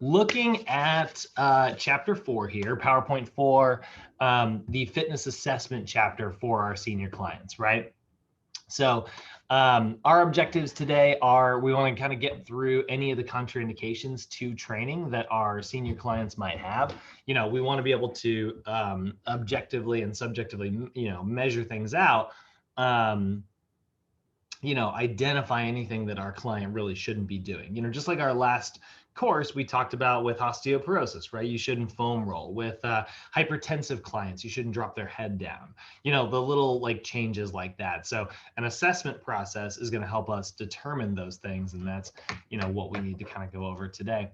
looking at chapter 4 here, PowerPoint 4, the fitness assessment chapter for our senior clients, right? So our objectives today are we want to kind of get through any of the contraindications to training that our senior clients might have. You know, we want to be able to objectively and subjectively, you know, measure things out. You know, identify anything that our client really shouldn't be doing. You know, just like our last course we talked about with osteoporosis, right? You shouldn't foam roll. With hypertensive clients, you shouldn't drop their head down. You know, the little like changes like that. So an assessment process is going to help us determine those things, and that's, you know, what we need to kind of go over today.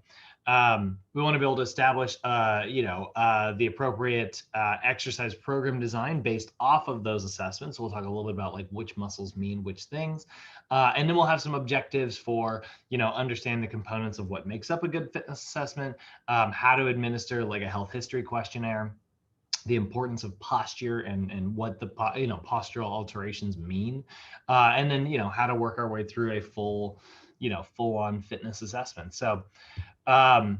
We want to be able to establish, the appropriate exercise program design based off of those assessments. We'll talk a little bit about like which muscles mean which things. And then we'll have some objectives for, you know, understanding the components of what makes up a good fitness assessment, how to administer like a health history questionnaire, the importance of posture and what the, postural alterations mean. And then, you know, how to work our way through a full on fitness assessment. So I'm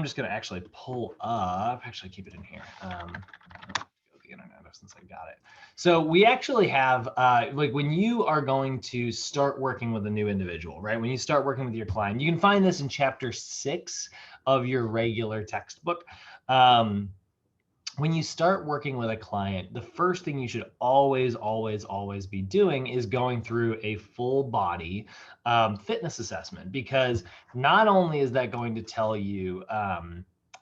just going to actually pull up, actually keep it in here. Go to the internet since I got it. So we actually have, like when you are going to start working with a new individual, right? When you start working with your client, you can find this in chapter 6 of your regular textbook. When you start working with a client, the first thing you should always be doing is going through a full body fitness assessment, because not only is that going to tell you,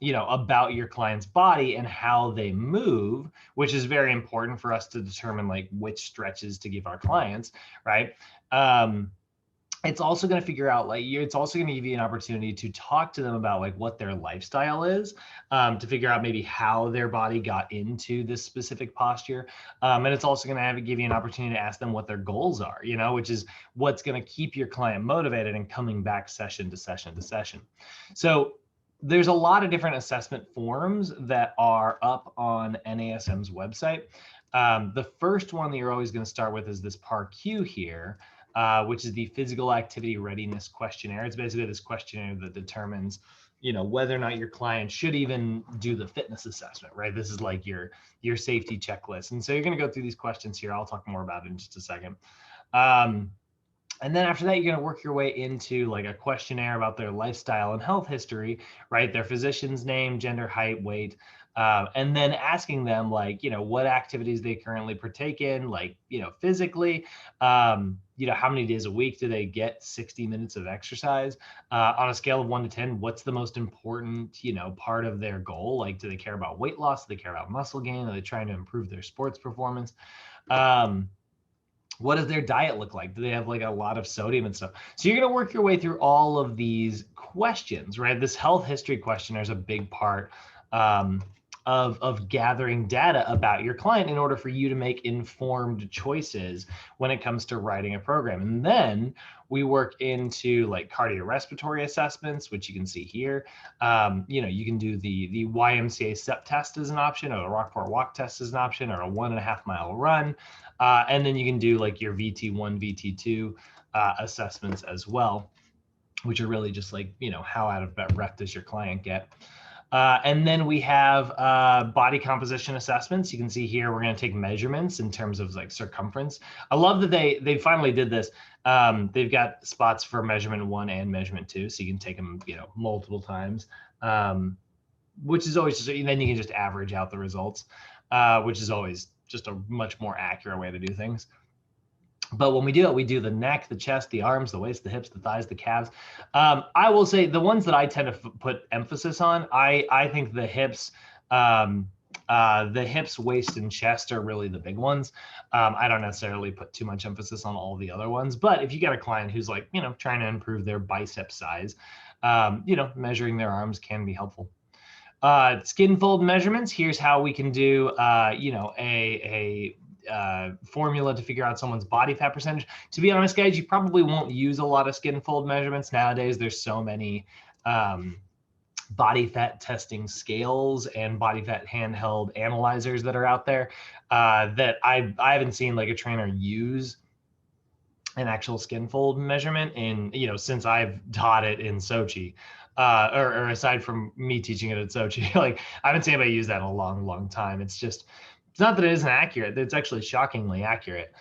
about your client's body and how they move, which is very important for us to determine like which stretches to give our clients, right? It's also going to figure out it's also going to give you an opportunity to talk to them about like what their lifestyle is, to figure out maybe how their body got into this specific posture. And it's also going to give you an opportunity to ask them what their goals are, you know, which is what's going to keep your client motivated and coming back session to session to session. So there's a lot of different assessment forms that are up on NASM's website. The first one that you're always going to start with is this PAR-Q here, which is the Physical Activity Readiness Questionnaire. It's basically this questionnaire that determines, you know, whether or not your client should even do the fitness assessment, right? This is like your safety checklist. And so you're going to go through these questions here. I'll talk more about it in just a second. And then after that, you're going to work your way into like a questionnaire about their lifestyle and health history, right? Their physician's name, gender, height, weight, and then asking them like, you know, what activities they currently partake in, like, you know, physically, how many days a week do they get 60 minutes of exercise? On a scale of 1 to 10, what's the most important, you know, part of their goal? Like, do they care about weight loss? Do they care about muscle gain? Are they trying to improve their sports performance? What does their diet look like? Do they have like a lot of sodium and stuff? So you're going to work your way through all of these questions, right? This health history questionnaire is a big part of gathering data about your client in order for you to make informed choices when it comes to writing a program. And then we work into like cardiorespiratory assessments, which you can see here. You can do the YMCA step test as an option, or a Rockport walk test as an option, or a 1.5 mile run. And then you can do like your VT1, VT2 assessments as well, which are really just like, you know, how out of breath does your client get? And then we have body composition assessments. You can see here, we're going to take measurements in terms of like circumference. I love that they finally did this. They've got spots for measurement 1 and measurement 2, so you can take them, you know, multiple times, which is always just, then you can just average out the results, which is always just a much more accurate way to do things. But when we do it, we do the neck, the chest, the arms, the waist, the hips, the thighs, the calves. I will say the ones that I tend to put emphasis on, I think the hips, waist, and chest are really the big ones. I don't necessarily put too much emphasis on all the other ones. But if you got a client who's like, you know, trying to improve their bicep size, measuring their arms can be helpful. Skin fold measurements. Here's how we can do, a formula to figure out someone's body fat percentage. To be honest, guys, you probably won't use a lot of skin fold measurements nowadays. There's so many body fat testing scales and body fat handheld analyzers that are out there that I haven't seen like a trainer use an actual skin fold measurement in, since I've taught it in Sochi. or aside from me teaching it at Sochi, like I haven't seen anybody use that in a long, long time. It's not that it isn't accurate. It's actually shockingly accurate.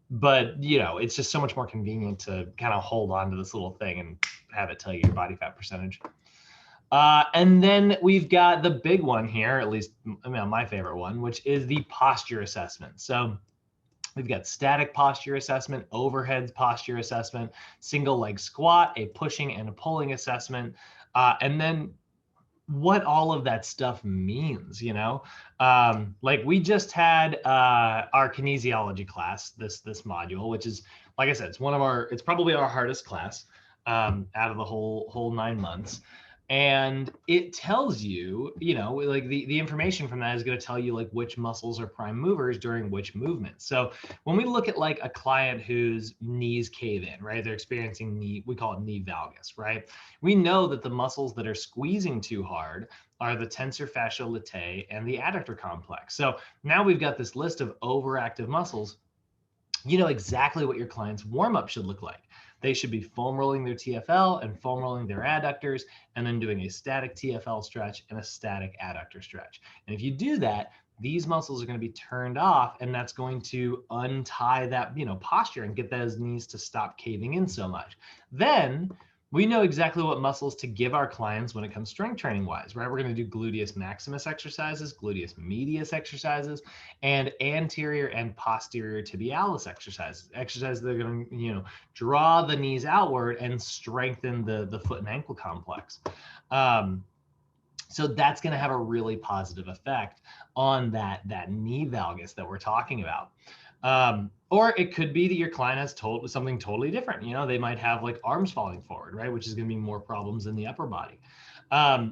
But it's just so much more convenient to kind of hold on to this little thing and have it tell you your body fat percentage. And then we've got the big one here, at least my favorite one, which is the posture assessment. So we've got static posture assessment, overhead posture assessment, single leg squat, a pushing and a pulling assessment, and then what all of that stuff means, like we just had our kinesiology class, this module, which is, like I said, it's probably our hardest class out of the whole 9 months. And it tells you, like the information from that is going to tell you like which muscles are prime movers during which movement. So when we look at like a client whose knees cave in, right, they're experiencing we call it knee valgus, right? We know that the muscles that are squeezing too hard are the tensor fasciae latae and the adductor complex. So now we've got this list of overactive muscles. You know exactly what your client's warm-up should look like. They should be foam rolling their TFL and foam rolling their adductors, and then doing a static TFL stretch and a static adductor stretch. And if you do that, these muscles are going to be turned off, and that's going to untie that posture and get those knees to stop caving in so much. Then we know exactly what muscles to give our clients when it comes strength training wise, right? We're going to do gluteus maximus exercises, gluteus medius exercises, and anterior and posterior tibialis exercises that are going to, draw the knees outward and strengthen the foot and ankle complex. So that's going to have a really positive effect on that knee valgus that we're talking about. Or it could be that your client has something totally different. They might have like arms falling forward, right? Which is going to be more problems in the upper body.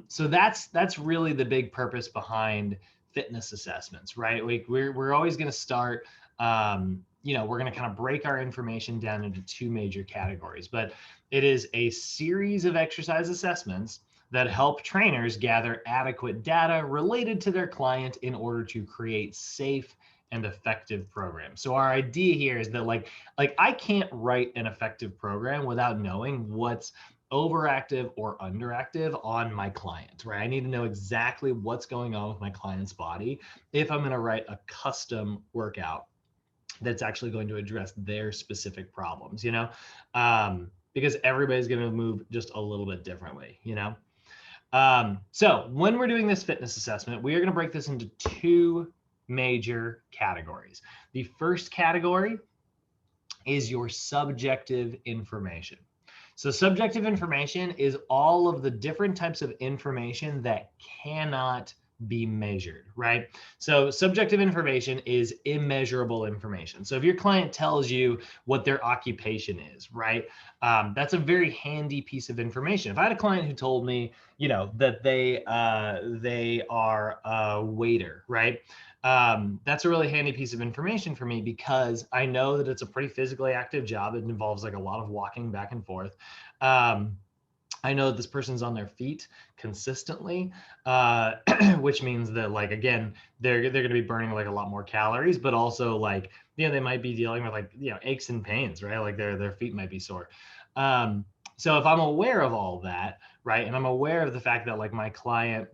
So that's really the big purpose behind fitness assessments, right? We're always going to start, we're going to kind of break our information down into two major categories, but it is a series of exercise assessments that help trainers gather adequate data related to their client in order to create safe and effective program. So our idea here is that like I can't write an effective program without knowing what's overactive or underactive on my client, right? I need to know exactly what's going on with my client's body if I'm going to write a custom workout that's actually going to address their specific problems, because everybody's going to move just a little bit differently, So when we're doing this fitness assessment, we are going to break this into two major categories. The first category is your subjective information. So subjective information is all of the different types of information that cannot be measured, right? So subjective information is immeasurable information. So if your client tells you what their occupation is, right, that's a very handy piece of information. If I had a client who told me, that they are a waiter, right? That's a really handy piece of information for me because I know that it's a pretty physically active job. It involves like a lot of walking back and forth. I know that this person's on their feet consistently, which means that like, again, they're going to be burning like a lot more calories, but also like, they might be dealing with like, aches and pains, right? Like their feet might be sore. So if I'm aware of all that, right, and I'm aware of the fact that like my client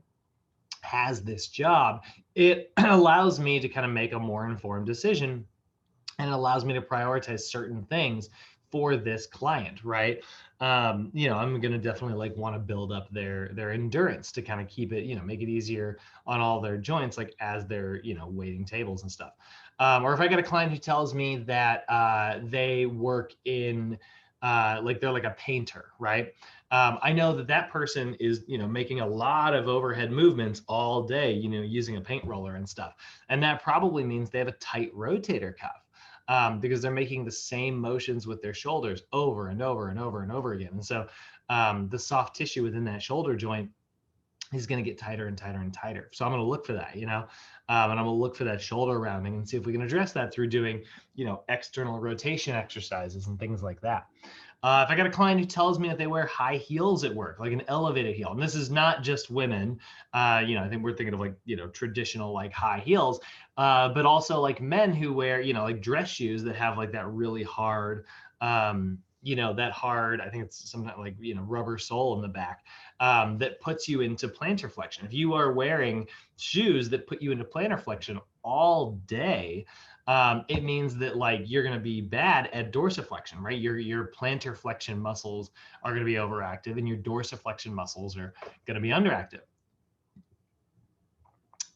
has this job, it allows me to kind of make a more informed decision, and it allows me to prioritize certain things for this client, right? I'm going to definitely like want to build up their endurance to kind of keep it, make it easier on all their joints, like as they're, waiting tables and stuff. Or if I got a client who tells me that they work in, like they're like a painter, right? I know that person is, making a lot of overhead movements all day, using a paint roller and stuff. And that probably means they have a tight rotator cuff. Because they're making the same motions with their shoulders over and over and over and over again. And so the soft tissue within that shoulder joint is going to get tighter and tighter and tighter. So I'm going to look for that, and I'm going to look for that shoulder rounding and see if we can address that through doing, external rotation exercises and things like that. If I got a client who tells me that they wear high heels at work, like an elevated heel, and this is not just women, I think we're thinking of like, traditional like high heels, but also like men who wear, like dress shoes that have like that really hard, that hard, I think it's something like, rubber sole in the back, that puts you into plantar flexion. If you are wearing shoes that put you into plantar flexion all day, it means that like you're going to be bad at dorsiflexion, right? Your plantar flexion muscles are going to be overactive and your dorsiflexion muscles are going to be underactive.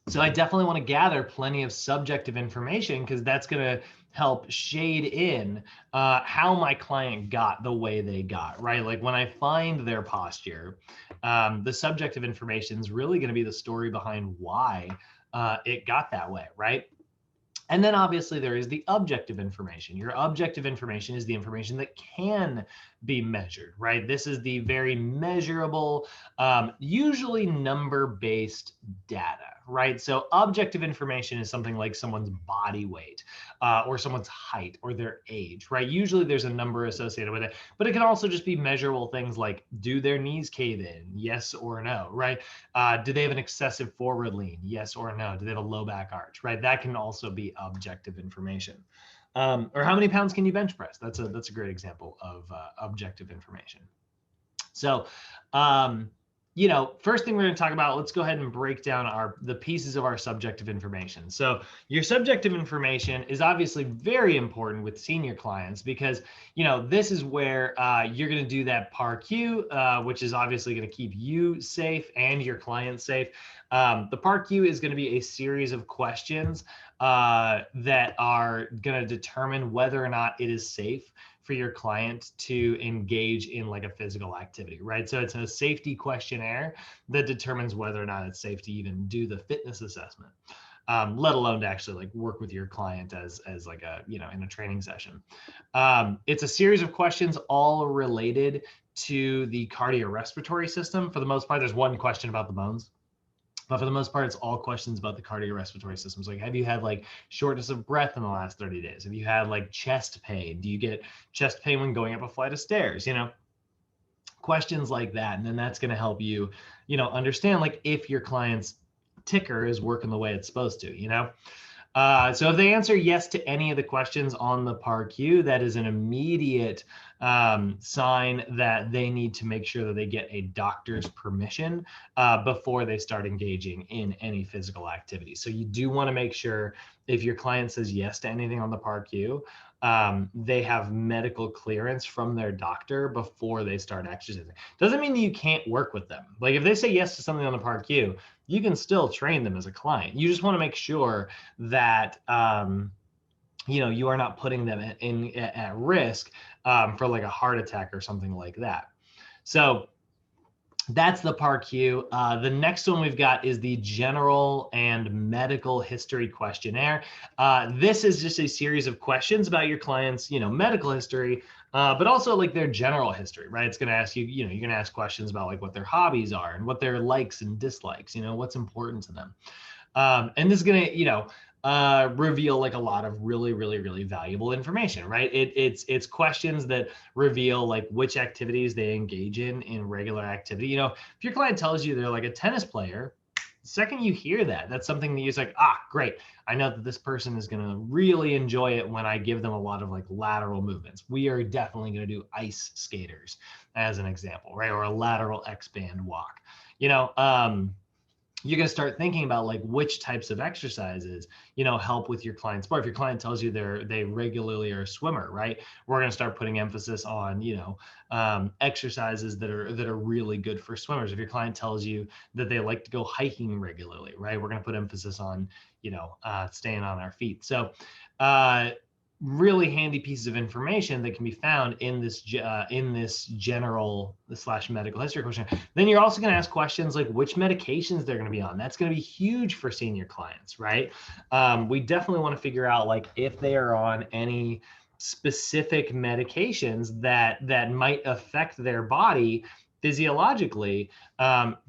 So I definitely want to gather plenty of subjective information because that's going to help shade in how my client got the way they got, right? Like when I find their posture, the subjective information is really going to be the story behind why it got that way, right? And then obviously there is the objective information. Your objective information is the information that can be measured, right? This is the very measurable, usually number-based data, right? So objective information is something like someone's body weight or someone's height or their age, right? Usually there's a number associated with it, but it can also just be measurable things like, do their knees cave in? Yes or no, right? Do they have an excessive forward lean? Yes or no? Do they have a low back arch, right? That can also be objective information. Or how many pounds can you bench press? That's a great example of objective information. So, first thing we're going to talk about, let's go ahead and break down the pieces of our subjective information. So your subjective information is obviously very important with senior clients because, this is where you're going to do that PAR-Q, which is obviously going to keep you safe and your client safe. The PAR-Q is going to be a series of questions that are going to determine whether or not it is safe for your client to engage in like a physical activity, right? So it's a safety questionnaire that determines whether or not it's safe to even do the fitness assessment, let alone to actually like work with your client as like a, in a training session. It's a series of questions all related to the cardiorespiratory system. For the most part, there's one question about the bones. But for the most part, it's all questions about the cardiorespiratory systems. Like, have you had like shortness of breath in the last 30 days? Have you had like chest pain? Do you get chest pain when going up a flight of stairs? Questions like that. And then that's going to help you, understand like if your client's ticker is working the way it's supposed to, So if they answer yes to any of the questions on the PAR-Q, that is an immediate sign that they need to make sure that they get a doctor's permission before they start engaging in any physical activity. So you do want to make sure if your client says yes to anything on the PAR-Q, they have medical clearance from their doctor before they start exercising. Doesn't mean that you can't work with them. Like if they say yes to something on the PAR-Q, you can still train them as a client. You just want to make sure that you are not putting them at risk for like a heart attack or something like that. So that's the PAR-Q. The next one we've got is the general and medical history questionnaire. This is just a series of questions about your client's, medical history, but also like their general history, right? It's going to ask you, you're going to ask questions about like what their hobbies are and what their likes and dislikes, what's important to them. And this is going to, reveal like a lot of really, really, really valuable information, right? It's questions that reveal like which activities they engage in regular activity. If your client tells you they're like a tennis player, the second you hear that, that's something that you're like, great. I know that this person is going to really enjoy it when I give them a lot of like lateral movements. We are definitely going to do ice skaters as an example, right? Or a lateral X band walk, you're going to start thinking about like which types of exercises, help with your client's sport. If your client tells you they regularly are a swimmer, right? We're going to start putting emphasis on, exercises that are really good for swimmers. If your client tells you that they like to go hiking regularly, right? We're going to put emphasis on, staying on our feet. So, really handy pieces of information that can be found in this general / medical history question. Then you're also going to ask questions like which medications they're going to be on. That's going to be huge for senior clients, right? We definitely want to figure out like if they are on any specific medications that might affect their body physiologically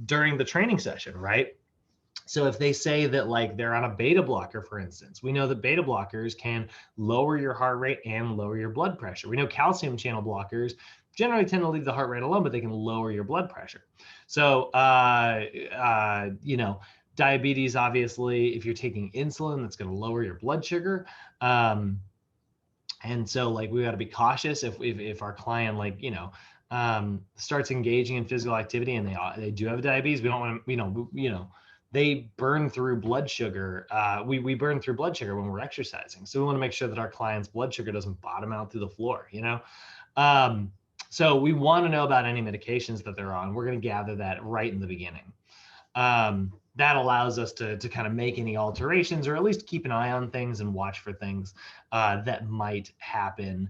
during the training session, right? So if they say that like they're on a beta blocker, for instance, we know that beta blockers can lower your heart rate and lower your blood pressure. We know calcium channel blockers generally tend to leave the heart rate alone, but they can lower your blood pressure. So, diabetes, obviously, if you're taking insulin, that's going to lower your blood sugar. And so like we got to be cautious if our client like, starts engaging in physical activity and they do have diabetes. We don't want to, they burn through blood sugar. We burn through blood sugar when we're exercising. So we want to make sure that our client's blood sugar doesn't bottom out through the floor, So we want to know about any medications that they're on. We're going to gather that right in the beginning. That allows us to kind of make any alterations or at least keep an eye on things and watch for things that might happen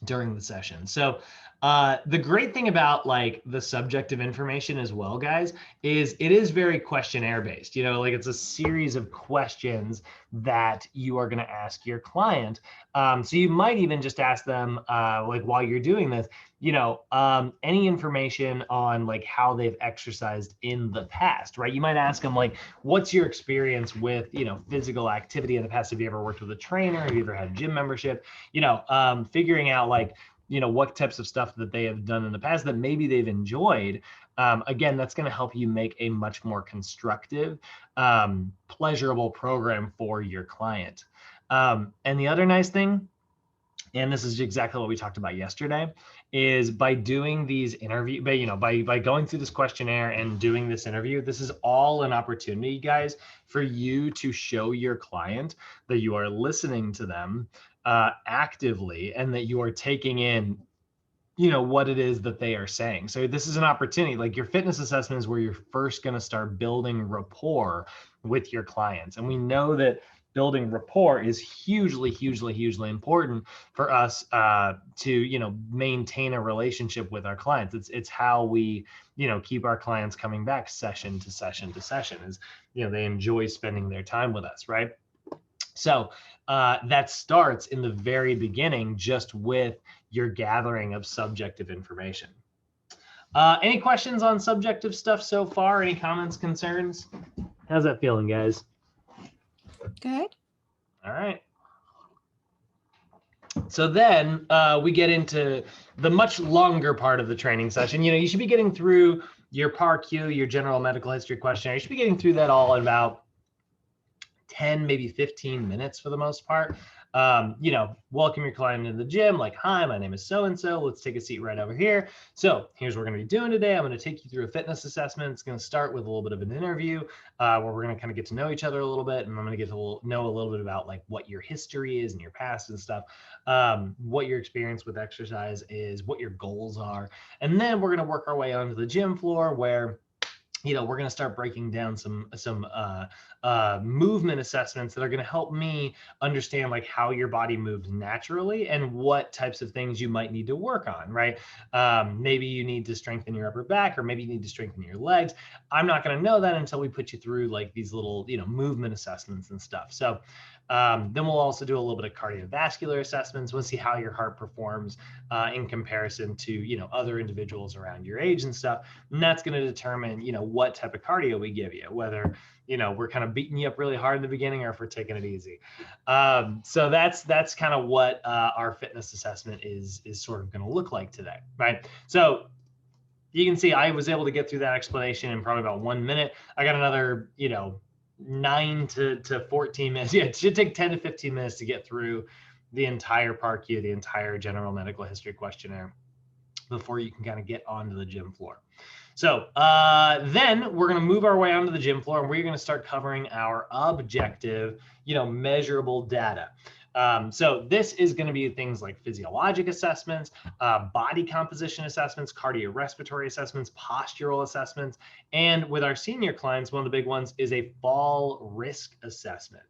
during the session. So the great thing about like the subjective information as well, guys, is it is very questionnaire based. Like it's a series of questions that you are going to ask your client. So you might even just ask them like while you're doing this, any information on like how they've exercised in the past, right? You might ask them like, what's your experience with, physical activity in the past? Have you ever worked with a trainer? Have you ever had a gym membership? Figuring out like, what types of stuff that they have done in the past that maybe they've enjoyed. Again, that's going to help you make a much more constructive, pleasurable program for your client. And the other nice thing, and this is exactly what we talked about yesterday, is by doing these interview, by going through this questionnaire and doing this interview, this is all an opportunity, guys, for you to show your client that you are listening to them actively and that you are taking in what it is that they are saying. So this is an opportunity. Like your fitness assessment is where you're first going to start building rapport with your clients. And we know that building rapport is hugely, hugely, hugely important for us to maintain a relationship with our clients. It's how we keep our clients coming back session to session to session, is they enjoy spending their time with us, right? So that starts in the very beginning, just with your gathering of subjective information. Any questions on subjective stuff so far? Any comments, concerns? How's that feeling, guys? Good. All right. So then we get into the much longer part of the training session. You should be getting through your PAR-Q, your general medical history questionnaire. You should be getting through that all in about 10, maybe 15 minutes for the most part. Welcome your client into the gym, like, hi, my name is so-and-so. Let's take a seat right over here. So here's what we're going to be doing today. I'm going to take you through a fitness assessment. It's going to start with a little bit of an interview where we're going to kind of get to know each other a little bit. And I'm going to get to know a little bit about like what your history is and your past and stuff, what your experience with exercise is, what your goals are. And then we're going to work our way onto the gym floor where we're going to start breaking down some movement assessments that are going to help me understand like how your body moves naturally and what types of things you might need to work on, right? Maybe you need to strengthen your upper back, or maybe you need to strengthen your legs. I'm not going to know that until we put you through like these little, movement assessments and stuff. So then we'll also do a little bit of cardiovascular assessments. We'll see how your heart performs in comparison to, other individuals around your age and stuff. And that's going to determine, what type of cardio we give you, whether, we're kind of beating you up really hard in the beginning or if we're taking it easy. So that's kind of what our fitness assessment is sort of going to look like today, right? So you can see I was able to get through that explanation in probably about 1 minute. I got another, 9 to 14 minutes. Yeah, it should take 10 to 15 minutes to get through the entire PAR-Q, the entire general medical history questionnaire, before you can kind of get onto the gym floor. So then we're going to move our way onto the gym floor, and we're going to start covering our objective, measurable data. So this is going to be things like physiologic assessments, body composition assessments, cardiorespiratory assessments, postural assessments. And with our senior clients, one of the big ones is a fall risk assessment.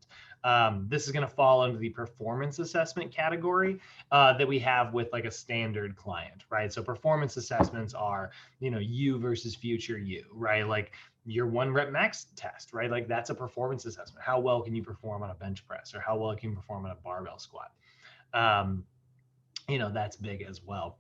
This is going to fall under the performance assessment category that we have with like a standard client, right? So performance assessments are, you versus future you, right? Like your 1 rep max test, right? Like that's a performance assessment. How well can you perform on a bench press, or how well can you perform on a barbell squat? That's big as well.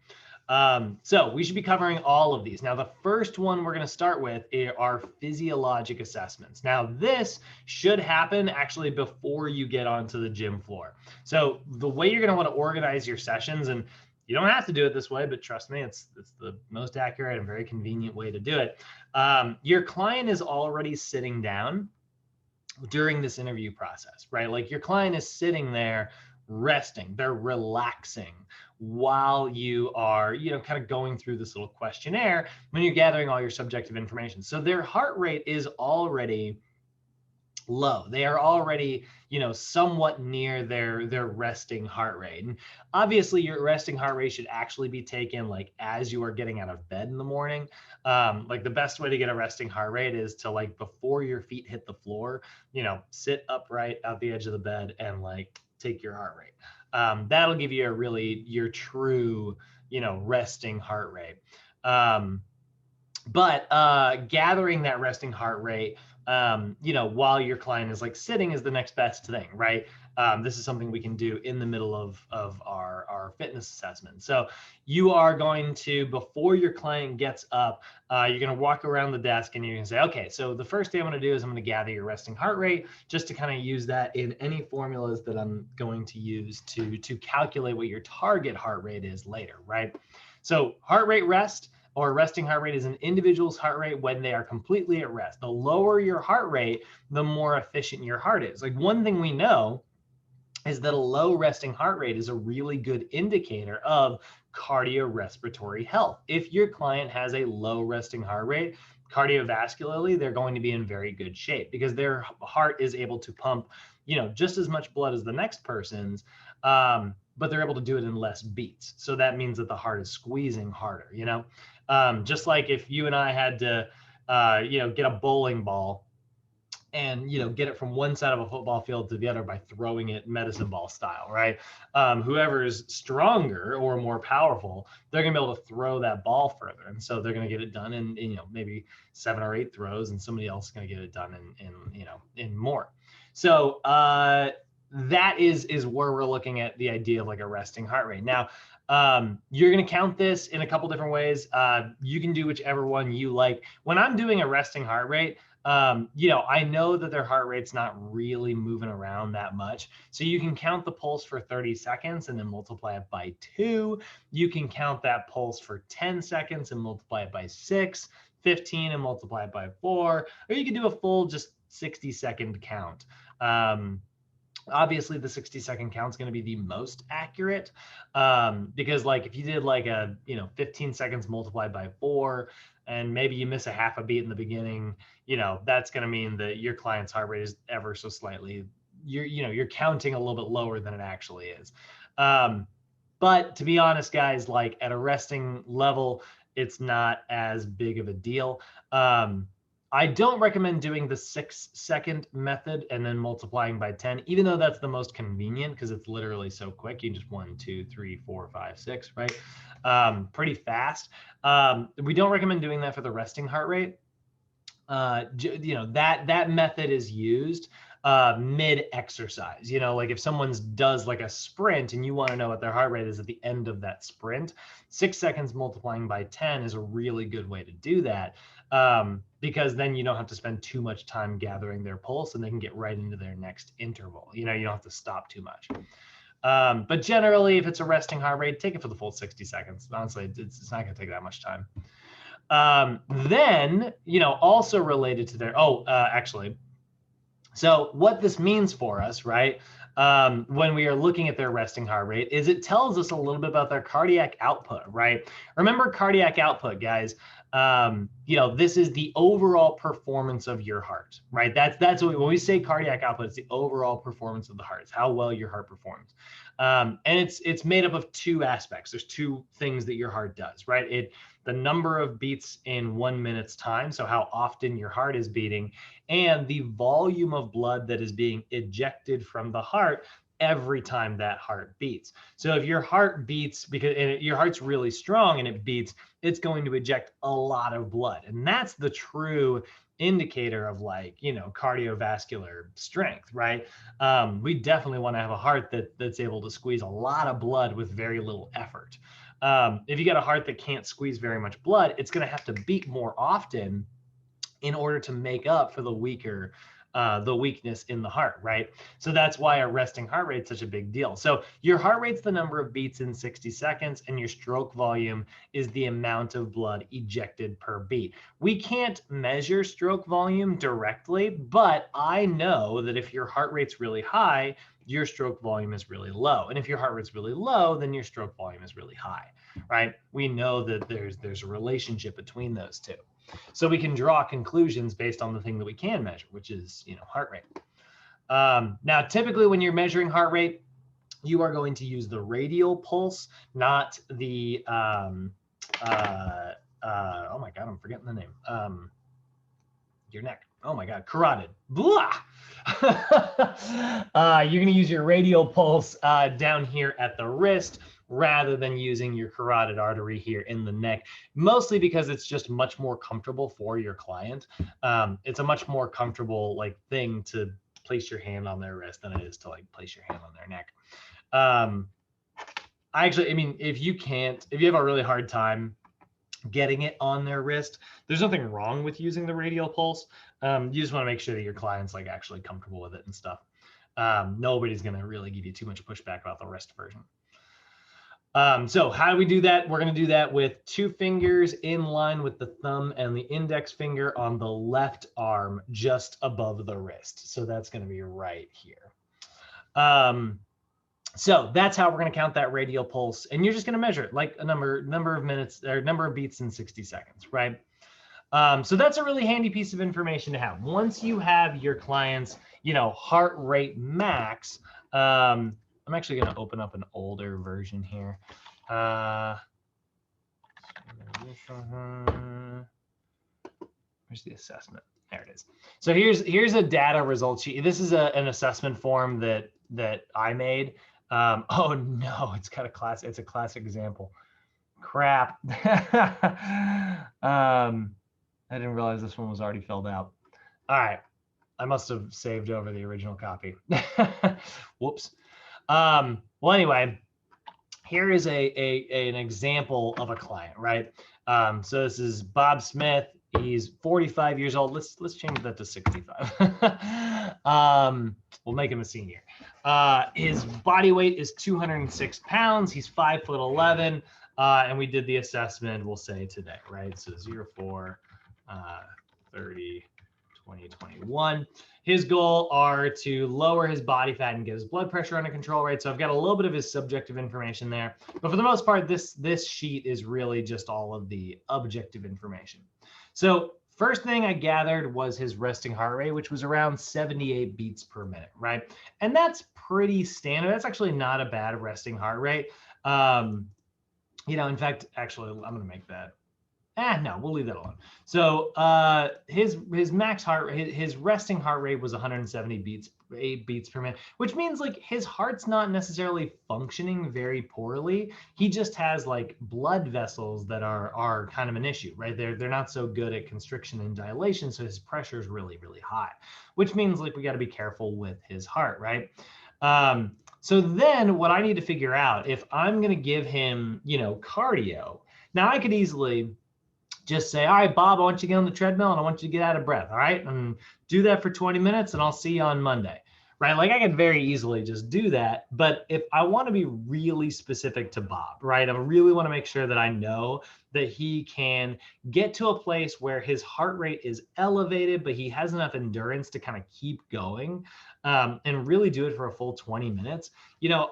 So we should be covering all of these. Now, the first one we're going to start with are physiologic assessments. Now, this should happen actually before you get onto the gym floor. So the way you're going to want to organize your sessions, and you don't have to do it this way, but trust me, it's the most accurate and very convenient way to do it. Your client is already sitting down during this interview process, right? Like your client is sitting there resting, they're relaxing while you are, kind of going through this little questionnaire when you're gathering all your subjective information. So their heart rate is already low. They are already, somewhat near their resting heart rate. And obviously your resting heart rate should actually be taken like as you are getting out of bed in the morning. Like the best way to get a resting heart rate is to like before your feet hit the floor, sit upright out the edge of the bed and like take your heart rate. That'll give you your true, resting heart rate. But gathering that resting heart rate, while your client is like sitting is the next best thing, right? This is something we can do in the middle of our fitness assessment. So you are going to, before your client gets up, you're going to walk around the desk and you're going to say, okay, so the first thing I'm going to do is I'm going to gather your resting heart rate just to kind of use that in any formulas that I'm going to use to calculate what your target heart rate is later, right? So heart rate rest, or resting heart rate, is an individual's heart rate when they are completely at rest. The lower your heart rate, the more efficient your heart is. Like one thing we know is that a low resting heart rate is a really good indicator of cardiorespiratory health. If your client has a low resting heart rate, cardiovascularly, they're going to be in very good shape because their heart is able to pump, just as much blood as the next person's, but they're able to do it in less beats. So that means that the heart is squeezing harder, just like if you and I had to, get a bowling ball and, get it from one side of a football field to the other by throwing it medicine ball style, right? Whoever is stronger or more powerful, they're going to be able to throw that ball further. And so they're going to get it done in maybe 7 or 8 throws, and somebody else is going to get it done in more. So that is where we're looking at the idea of like a resting heart rate. Now, you're going to count this in a couple different ways. You can do whichever one you like. When I'm doing a resting heart rate, I know that their heart rate's not really moving around that much. So you can count the pulse for 30 seconds and then multiply it by 2. You can count that pulse for 10 seconds and multiply it by 6, 15 and multiply it by 4, or you can do a full just 60-second count. Obviously the 60-second count is going to be the most accurate, because like if you did like a 15 seconds multiplied by 4 and maybe you miss a half a beat in the beginning, that's going to mean that your client's heart rate is ever so slightly, you're counting a little bit lower than it actually is. But to be honest, guys, like at a resting level, it's not as big of a deal. I don't recommend doing the 6-second method and then multiplying by 10, even though that's the most convenient because it's literally so quick. You just 1, 2, 3, 4, 5, 6, right? Pretty fast. We don't recommend doing that for the resting heart rate. That method is used mid exercise. Like if someone does like a sprint and you want to know what their heart rate is at the end of that sprint, 6 seconds multiplying by 10 is a really good way to do that, because then you don't have to spend too much time gathering their pulse and they can get right into their next interval. You don't have to stop too much. But generally, if it's a resting heart rate, take it for the full 60 seconds. Honestly, it's not going to take that much time. Then, also related to their, actually, so what this means for us, right, when we are looking at their resting heart rate is it tells us a little bit about their cardiac output, right? Remember cardiac output, guys. This is the overall performance of your heart, right? That's what when we say cardiac output, it's the overall performance of the heart. It's how well your heart performs. And it's made up of 2 aspects. There's 2 things that your heart does, right? The number of beats in 1 minute's time, so how often your heart is beating, and the volume of blood that is being ejected from the heart every time that heart beats. So if your heart beats your heart's really strong and it beats, it's going to eject a lot of blood. And that's the true indicator of cardiovascular strength, right? We definitely want to have a heart that's able to squeeze a lot of blood with very little effort. If you got a heart that can't squeeze very much blood, it's going to have to beat more often in order to make up for the weaker the weakness in the heart, right? So that's why a resting heart rate is such a big deal. So your heart rate's the number of beats in 60 seconds, and your stroke volume is the amount of blood ejected per beat. We can't measure stroke volume directly, but I know that if your heart rate's really high, your stroke volume is really low. And if your heart rate's really low, then your stroke volume is really high, right? We know that there's a relationship between those two. So we can draw conclusions based on the thing that we can measure, which is, heart rate. Now, typically when you're measuring heart rate, you are going to use the radial pulse, not the, oh my God, I'm forgetting the name. Your neck. Oh my God, carotid. Blah! You're going to use your radial pulse down here at the wrist, rather than using your carotid artery here in the neck, mostly because it's just much more comfortable for your client. It's a much more comfortable thing to place your hand on their wrist than it is to place your hand on their neck. If you have a really hard time getting it on their wrist, there's nothing wrong with using the radial pulse. You just want to make sure that your client's actually comfortable with it and stuff. Nobody's going to really give you too much pushback about the wrist version. So how do we do that? We're going to do that with 2 fingers in line with the thumb and the index finger on the left arm just above the wrist. So that's going to be right here. So that's how we're going to count that radial pulse. And you're just going to measure it like a number of minutes or number of beats in 60 seconds, right? So that's a really handy piece of information to have. Once you have your client's, heart rate max, I'm actually going to open up an older version here. Where's the assessment? There it is. So here's a data result sheet. This is an assessment form that I made. Oh no, it's got a class. It's a classic example. Crap. I didn't realize this one was already filled out. All right, I must have saved over the original copy. Whoops. Well, anyway, here is an example of a client, right? So this is Bob Smith. He's 45 years old. Let's change that to 65. We'll make him a senior. His body weight is 206 pounds. He's 5'11", and we did the assessment, we'll say today, right? So 04, 30, 2021. His goal are to lower his body fat and get his blood pressure under control, right? So I've got a little bit of his subjective information there, but for the most part, this sheet is really just all of the objective information. So first thing I gathered was his resting heart rate, which was around 78 beats per minute, right? And that's pretty standard. That's actually not a bad resting heart rate. In fact, actually, I'm going to make that. No, we'll leave that alone. So his max heart rate, his resting heart rate was 170 beats per minute, which means his heart's not necessarily functioning very poorly. He just has blood vessels that are kind of an issue, right? They're not so good at constriction and dilation, so his pressure is really, really high, which means we got to be careful with his heart, right? So then what I need to figure out, if I'm going to give him, cardio, now I could easily just say, all right, Bob, I want you to get on the treadmill and I want you to get out of breath. All right. And do that for 20 minutes and I'll see you on Monday. Right. I could very easily just do that. But if I want to be really specific to Bob, right, I really want to make sure that I know that he can get to a place where his heart rate is elevated, but he has enough endurance to kind of keep going and really do it for a full 20 minutes.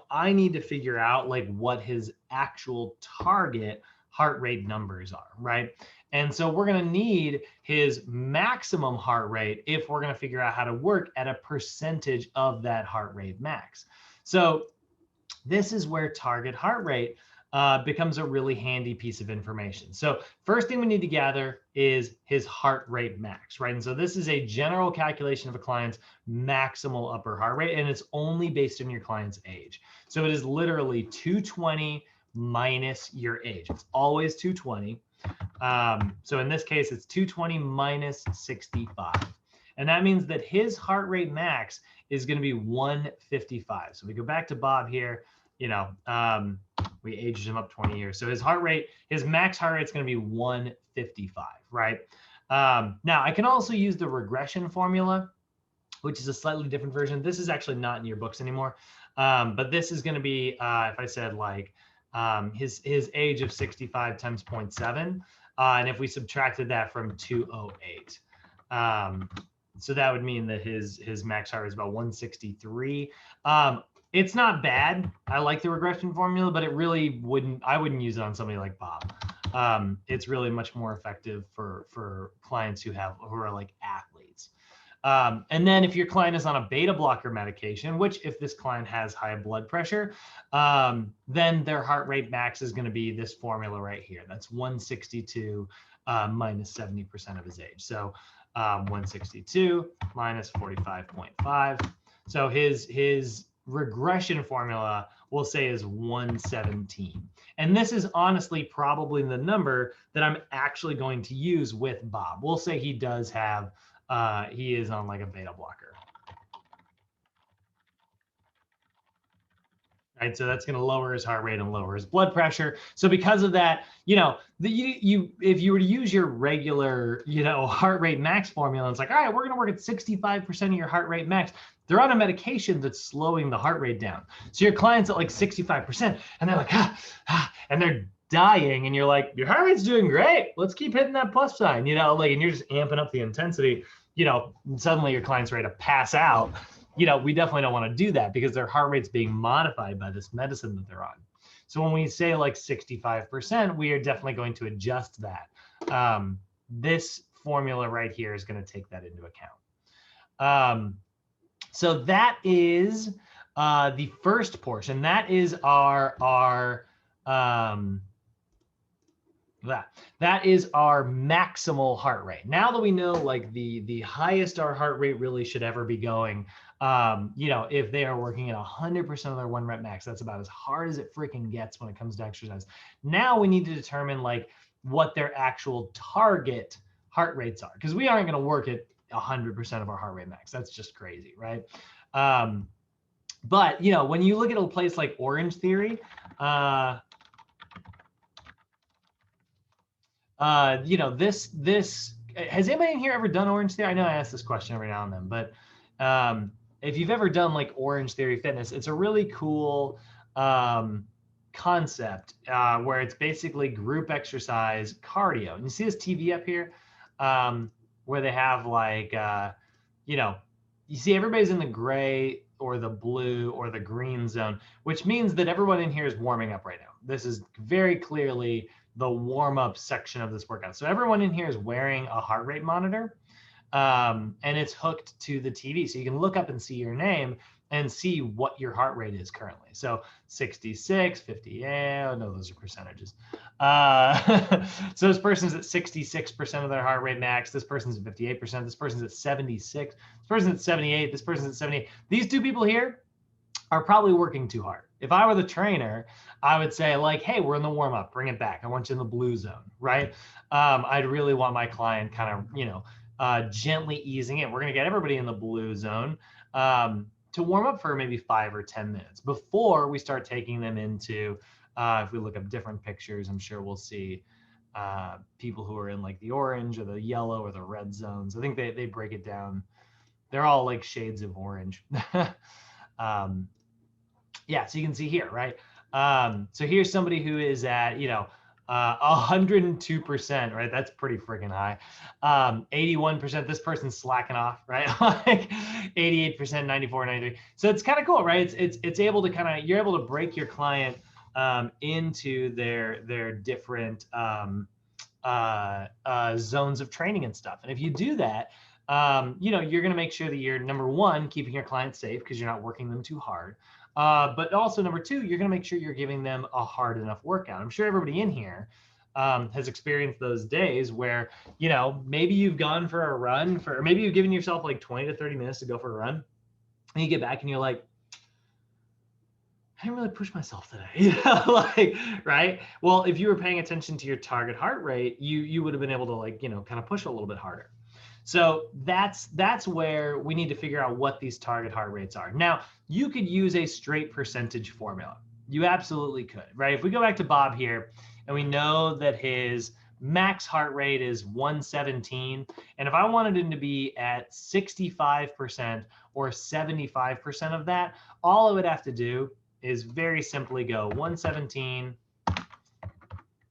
I need to figure out what his actual target heart rate numbers are, right? And so we're going to need his maximum heart rate if we're going to figure out how to work at a percentage of that heart rate max. So this is where target heart rate becomes a really handy piece of information. So first thing we need to gather is his heart rate max, right? And so this is a general calculation of a client's maximal upper heart rate, and it's only based on your client's age. So it is literally 220 minus your age. It's always 220. So in this case, it's 220 minus 65. And that means that his heart rate max is going to be 155. So we go back to Bob here, we aged him up 20 years. So his heart rate, his max heart rate is going to be 155, right? Now I can also use the regression formula which is a slightly different version. This is actually not in your books anymore. But this is going to be, if I said like his age of 65 times 0.7. And if we subtracted that from 208, so that would mean that his max heart rate is about 163. It's not bad. I like the regression formula, but it really I wouldn't use it on somebody like Bob. It's really much more effective for clients who are like athletes. And then if your client is on a beta blocker medication, which if this client has high blood pressure, then their heart rate max is going to be this formula right here. That's 162 minus 70% of his age. So 162 minus 45.5. So his regression formula we'll say is 117. And this is honestly probably the number that I'm actually going to use with Bob. We'll say he does have, he is on like a beta blocker. Right, so that's going to lower his heart rate and lower his blood pressure. So because of that, you know, if you were to use your regular, you know, heart rate max formula, it's like, all right, we're going to work at 65% of your heart rate max. They're on a medication that's slowing the heart rate down. So your client's at like 65%, and they're like, and they're dying, and you're like, your heart rate's doing great. Let's keep hitting that plus sign, you know, like, and you're just amping up the intensity, you know, suddenly your client's ready to pass out. You know, we definitely don't want to do that because their heart rate's being modified by this medicine that they're on. So when we say like 65%, we are definitely going to adjust that. This formula right here is going to take that into account. So that is the first portion. That is our that is our maximal heart rate. Now that we know like the highest our heart rate really should ever be going, you know, if they are working at 100% of their 1 rep max, that's about as hard as it freaking gets when it comes to exercise. Now we need to determine like what their actual target heart rates are, because we aren't going to work at 100% of our heart rate max. That's just crazy, right? But you know, when you look at a place like Orange Theory, you know, this has anybody in here ever done Orange Theory? I know I ask this question every now and then, but if you've ever done like Orange Theory Fitness, it's a really cool concept where it's basically group exercise cardio. And you see this TV up here where they have like, you know, you see everybody's in the gray or the blue or the green zone, which means that everyone in here is warming up right now. This is very clearly the warm-up section of this workout. So everyone in here is wearing a heart rate monitor, and it's hooked to the TV. So you can look up and see your name and see what your heart rate is currently. So 66, 50, oh no, those are percentages. So this person's at 66% of their heart rate max. This person's at 58%. This person's at 76. This person's at 78. This person's at 78. These two people here are probably working too hard. If I were the trainer, I would say like, hey, we're in the warm up, bring it back. I want you in the blue zone, right? I'd really want my client kind of, you know, gently easing it. We're going to get everybody in the blue zone to warm up for maybe 5 or 10 minutes before we start taking them into, if we look up different pictures, I'm sure we'll see people who are in like the orange or the yellow or the red zones. I think they break it down. They're all like shades of orange. Yeah, so you can see here, right? So here's somebody who is at, you know, 102%, right? That's pretty freaking high. 81%, this person's slacking off, right? Like 88%, 94, 93. So it's kind of cool, right? It's able to kind of, you're able to break your client into their different zones of training and stuff. And if you do that, you know, you're going to make sure that you're, number one, keeping your client safe because you're not working them too hard. But also number two, you're going to make sure you're giving them a hard enough workout. I'm sure everybody in here has experienced those days where, you know, maybe you've gone for a run or maybe you've given yourself like 20 to 30 minutes to go for a run, and you get back and you're like, I didn't really push myself today, you know, like, right? Well, if you were paying attention to your target heart rate, you would have been able to, like, you know, kind of push a little bit harder. So that's where we need to figure out what these target heart rates are. Now, you could use a straight percentage formula. You absolutely could, right? If we go back to Bob here and we know that his max heart rate is 117. And if I wanted him to be at 65% or 75% of that, all I would have to do is very simply go 117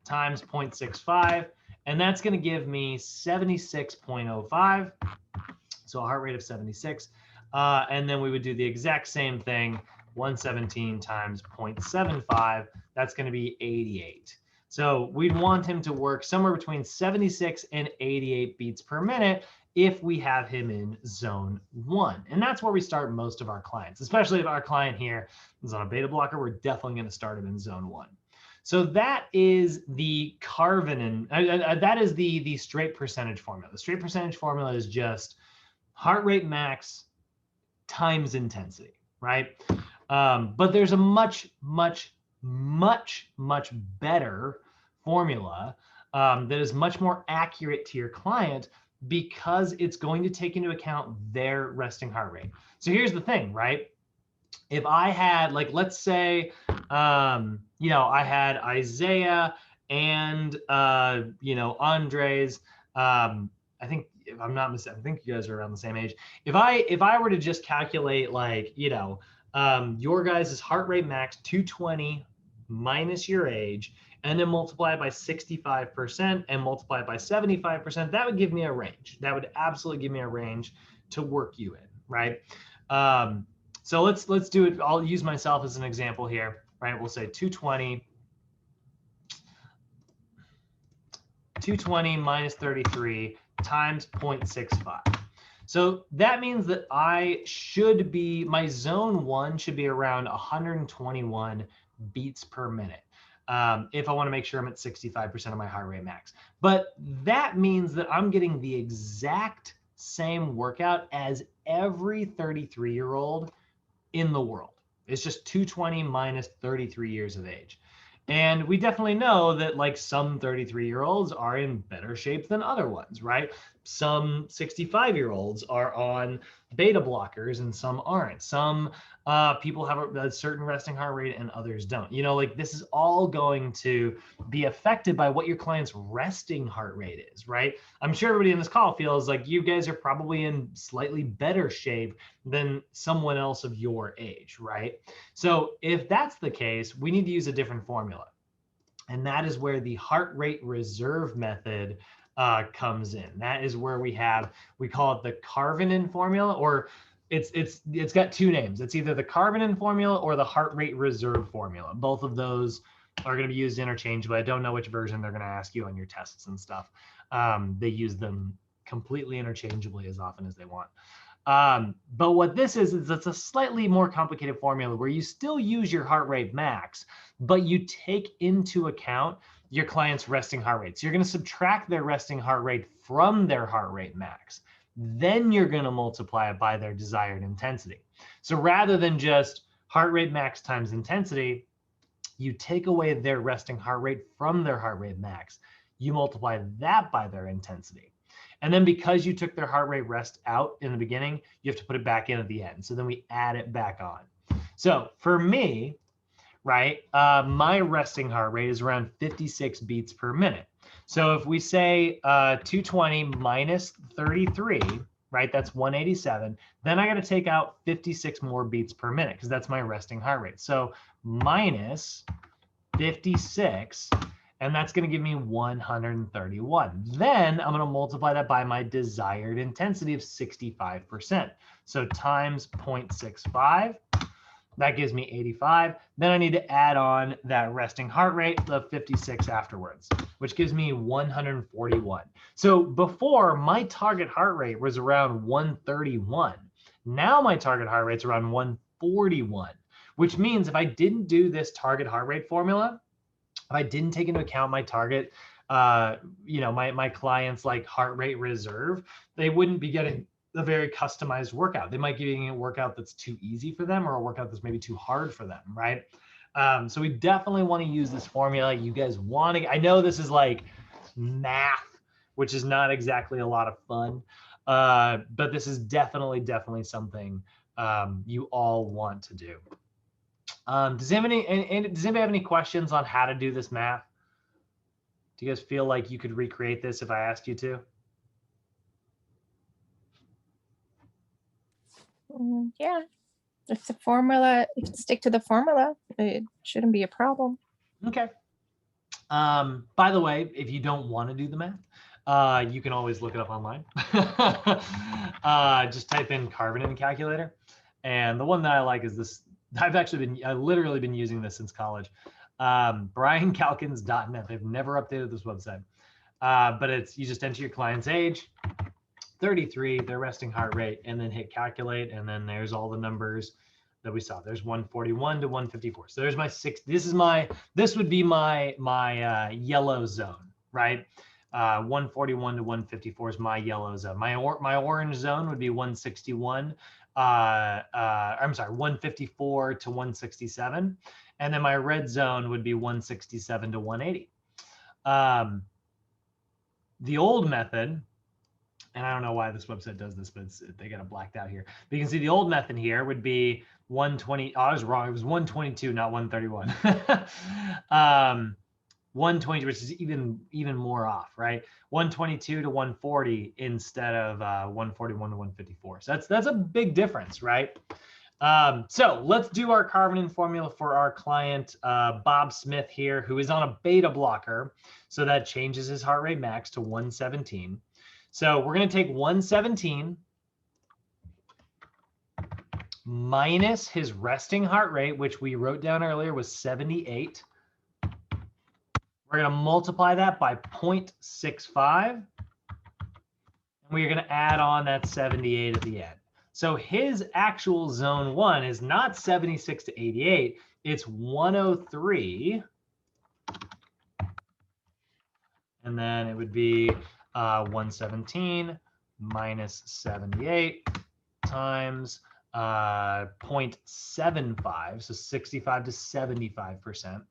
times 0.65, and that's going to give me 76.05. So a heart rate of 76. And then we would do the exact same thing, 117 times 0.75. That's going to be 88. So we'd want him to work somewhere between 76 and 88 beats per minute if we have him in zone 1. And that's where we start most of our clients, especially if our client here is on a beta blocker. We're definitely going to start him in zone 1. So that is the Karvinen, that is the straight percentage formula. The straight percentage formula is just heart rate max times intensity, right? But there's a much better formula that is much more accurate to your client because it's going to take into account their resting heart rate. So here's the thing, right? If I had, like, let's say, I had Isaiah and, Andres, I think, if I'm not mistaken, I think you guys are around the same age. If I were to just calculate, like, your guys' heart rate max 220 minus your age, and then multiply it by 65% and multiply it by 75%, that would give me a range. That would absolutely give me a range to work you in, right? So let's do it. I'll use myself as an example here, right? We'll say 220 minus 33 times 0.65. So that means that my zone 1 should be around 121 beats per minute. If I want to make sure I'm at 65% of my heart rate max. But that means that I'm getting the exact same workout as every 33-year-old in the world. It's just 220 minus 33 years of age. And we definitely know that, like, some 33-year-olds are in better shape than other ones, right? Some 65-year-olds are on beta blockers and some aren't. Some people have a certain resting heart rate and others don't. Like, this is all going to be affected by what your client's resting heart rate is, right? I'm sure everybody in this call feels like you guys are probably in slightly better shape than someone else of your age, right? So if that's the case, we need to use a different formula. And that is where the heart rate reserve method comes in. That is where we call it the Karvinen formula, or it's got two names. It's either the Karvinen formula or the heart rate reserve formula. Both of those are going to be used interchangeably. I don't know which version they're going to ask you on your tests and stuff. They use them completely interchangeably as often as they want. But what this is it's a slightly more complicated formula where you still use your heart rate max, but you take into account your client's resting heart rate. So you're going to subtract their resting heart rate from their heart rate max. Then you're going to multiply it by their desired intensity. So rather than just heart rate max times intensity, you take away their resting heart rate from their heart rate max. You multiply that by their intensity. And then because you took their heart rate rest out in the beginning, you have to put it back in at the end. So then we add it back on. So for me, right, my resting heart rate is around 56 beats per minute. So if we say 220 minus 33, right, that's 187, then I got to take out 56 more beats per minute because that's my resting heart rate. So minus 56, and that's going to give me 131. Then I'm going to multiply that by my desired intensity of 65%. So times 0.65, that gives me 85. Then I need to add on that resting heart rate of 56 afterwards, which gives me 141. So before, my target heart rate was around 131. Now my target heart rate's around 141, which means if I didn't do this target heart rate formula, if I didn't take into account my target, my clients' like heart rate reserve, they wouldn't be getting a very customized workout. They might be getting a workout that's too easy for them or a workout that's maybe too hard for them, right? So we definitely want to use this formula. You guys want to, I know this is like math, which is not exactly a lot of fun, but this is definitely something you all want to do. Does anybody have any questions on how to do this math? Do you guys feel like you could recreate this if I asked you to? Yeah, if the formula, if you stick to the formula, it shouldn't be a problem. Okay. By the way, if you don't want to do the math, you can always look it up online. Just type in Carvenin calculator. And the one that I like is this. I've literally been using this since college. BrianCalkins.net. They've never updated this website. But it's, you just enter your client's age, 33, their resting heart rate, and then hit calculate. And then there's all the numbers that we saw. There's 141 to 154. So there's my six. This would be my yellow zone, right? 141 to 154 is my yellow zone. My orange zone would be 161. I'm sorry, 154 to 167. And then my red zone would be 167 to 180. The old method, and I don't know why this website does this, but they got it blacked out here. But you can see the old method here would be 120. Oh, I was wrong. It was 122, not 131. 120, which is even more off, right? 122 to 140 instead of 141 to 154. So that's a big difference, right? So let's do our Carvenin formula for our client, Bob Smith here, who is on a beta blocker. So that changes his heart rate max to 117. So we're going to take 117 minus his resting heart rate, which we wrote down earlier was 78. We're going to multiply that by 0.65. And we're going to add on that 78 at the end. So his actual zone 1 is not 76 to 88. It's 103. And then it would be 117 minus 78 times 0.75, so 65 to 75%,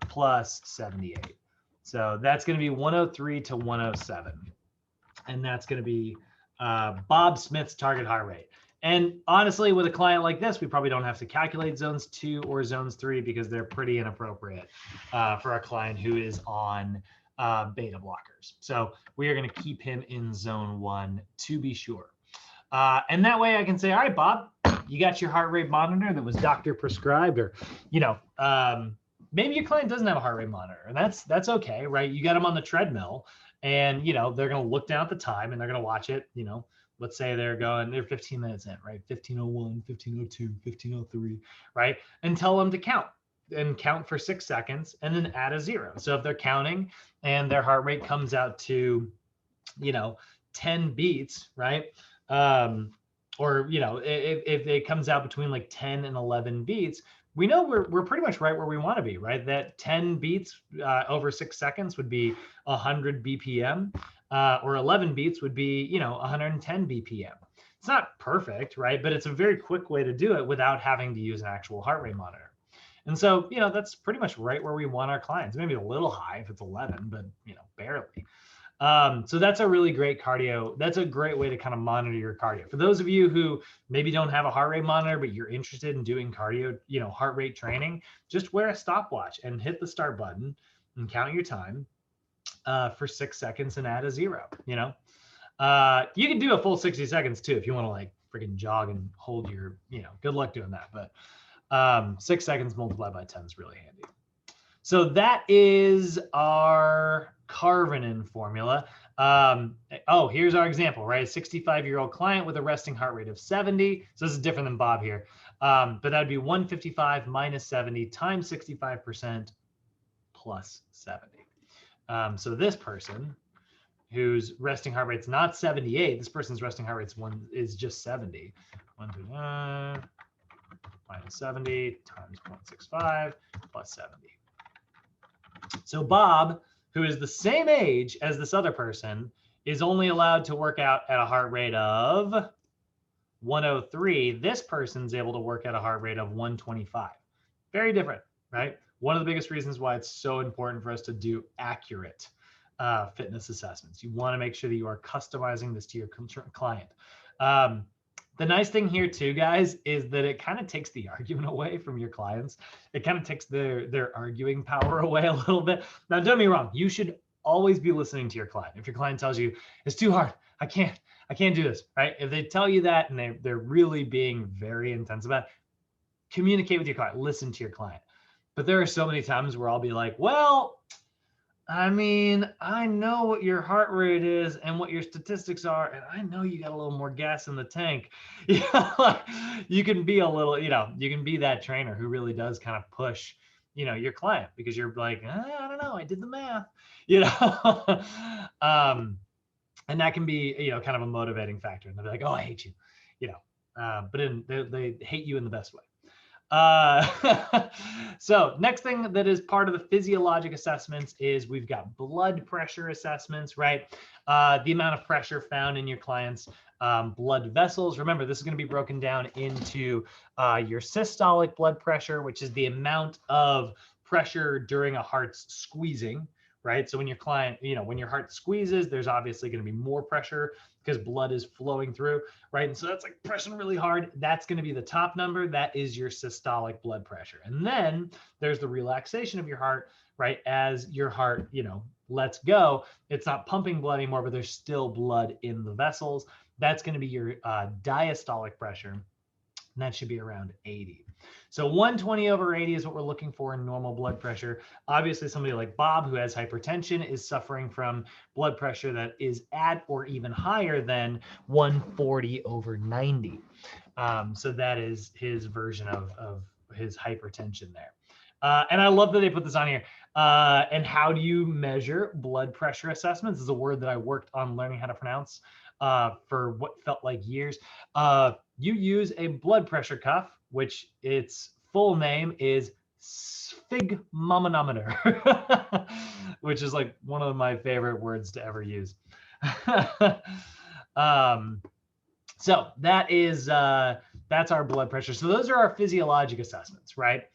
plus 78. So that's going to be 103 to 107. And that's going to be Bob Smith's target heart rate. And honestly, with a client like this, we probably don't have to calculate zones 2 or zones 3 because they're pretty inappropriate for a client who is on beta blockers. So we are going to keep him in zone 1 to be sure. And that way I can say, all right, Bob, you got your heart rate monitor that was doctor prescribed, or, maybe your client doesn't have a heart rate monitor, and that's okay, right? You got them on the treadmill, and, they're going to look down at the time and they're going to watch it, let's say they're 15 minutes in, right? 15:01, 15:02, 15:03, right? And tell them to count for 6 seconds and then add a 0. So if they're counting and their heart rate comes out to, 10 beats, right? Or, if it comes out between like 10 and 11 beats, we know we're pretty much right where we want to be, right? That 10 beats over 6 seconds would be 100 BPM, or 11 beats would be, 110 BPM. It's not perfect, right? But it's a very quick way to do it without having to use an actual heart rate monitor. And so, that's pretty much right where we want our clients. Maybe a little high if it's 11, but, barely. So that's a really great cardio. That's a great way to kind of monitor your cardio. For those of you who maybe don't have a heart rate monitor, but you're interested in doing cardio, heart rate training, just wear a stopwatch and hit the start button and count your time for 6 seconds and add a 0. You can do a full 60 seconds too if you want to like freaking jog and hold your, good luck doing that. But 6 seconds multiplied by 10 is really handy. So that is our Carvenin formula. Here's our example, right? A 65-year-old client with a resting heart rate of 70. So this is different than Bob here. But that would be 155 minus 70 times 65% plus 70. So this person whose resting heart rate's not 78, this person's resting heart rate is just 70. 155 minus 70 times 0.65 plus 70. So Bob, who is the same age as this other person, is only allowed to work out at a heart rate of 103. This person's able to work at a heart rate of 125. Very different, right? One of the biggest reasons why it's so important for us to do accurate fitness assessments. You want to make sure that you are customizing this to your client. The nice thing here too, guys, is that it kind of takes the argument away from your clients. It kind of takes their arguing power away a little bit. Now, don't get me wrong. You should always be listening to your client. If your client tells you it's too hard, I can't do this, right? If they tell you that and they're really being very intense about it, communicate with your client, listen to your client. But there are so many times where I'll be like, well, I mean, I know what your heart rate is and what your statistics are, and I know you got a little more gas in the tank. Like, you can be a little, you can be that trainer who really does kind of push, your client, because you're like, I don't know, I did the math, and that can be, kind of a motivating factor. And they'll be like, oh, I hate you, but they hate you in the best way. So next thing that is part of the physiologic assessments is we've got blood pressure assessments, right? The amount of pressure found in your client's blood vessels. Remember, this is going to be broken down into your systolic blood pressure, which is the amount of pressure during a heart's squeezing, right? So when your client, when your heart squeezes, there's obviously going to be more pressure because blood is flowing through, right? And so that's like pressing really hard. That's going to be the top number. That is your systolic blood pressure. And then there's the relaxation of your heart, right? As your heart, lets go, it's not pumping blood anymore, but there's still blood in the vessels. That's going to be your diastolic pressure. And that should be around 80. So 120 over 80 is what we're looking for in normal blood pressure. Obviously, somebody like Bob who has hypertension is suffering from blood pressure that is at or even higher than 140 over 90. So that is his version of his hypertension there. And I love that they put this on here. And how do you measure blood pressure assessments? This is a word that I worked on learning how to pronounce for what felt like years. You use a blood pressure cuff, which its full name is sphygmomanometer, which is like one of my favorite words to ever use. So that is that's our blood pressure. So those are our physiologic assessments, right?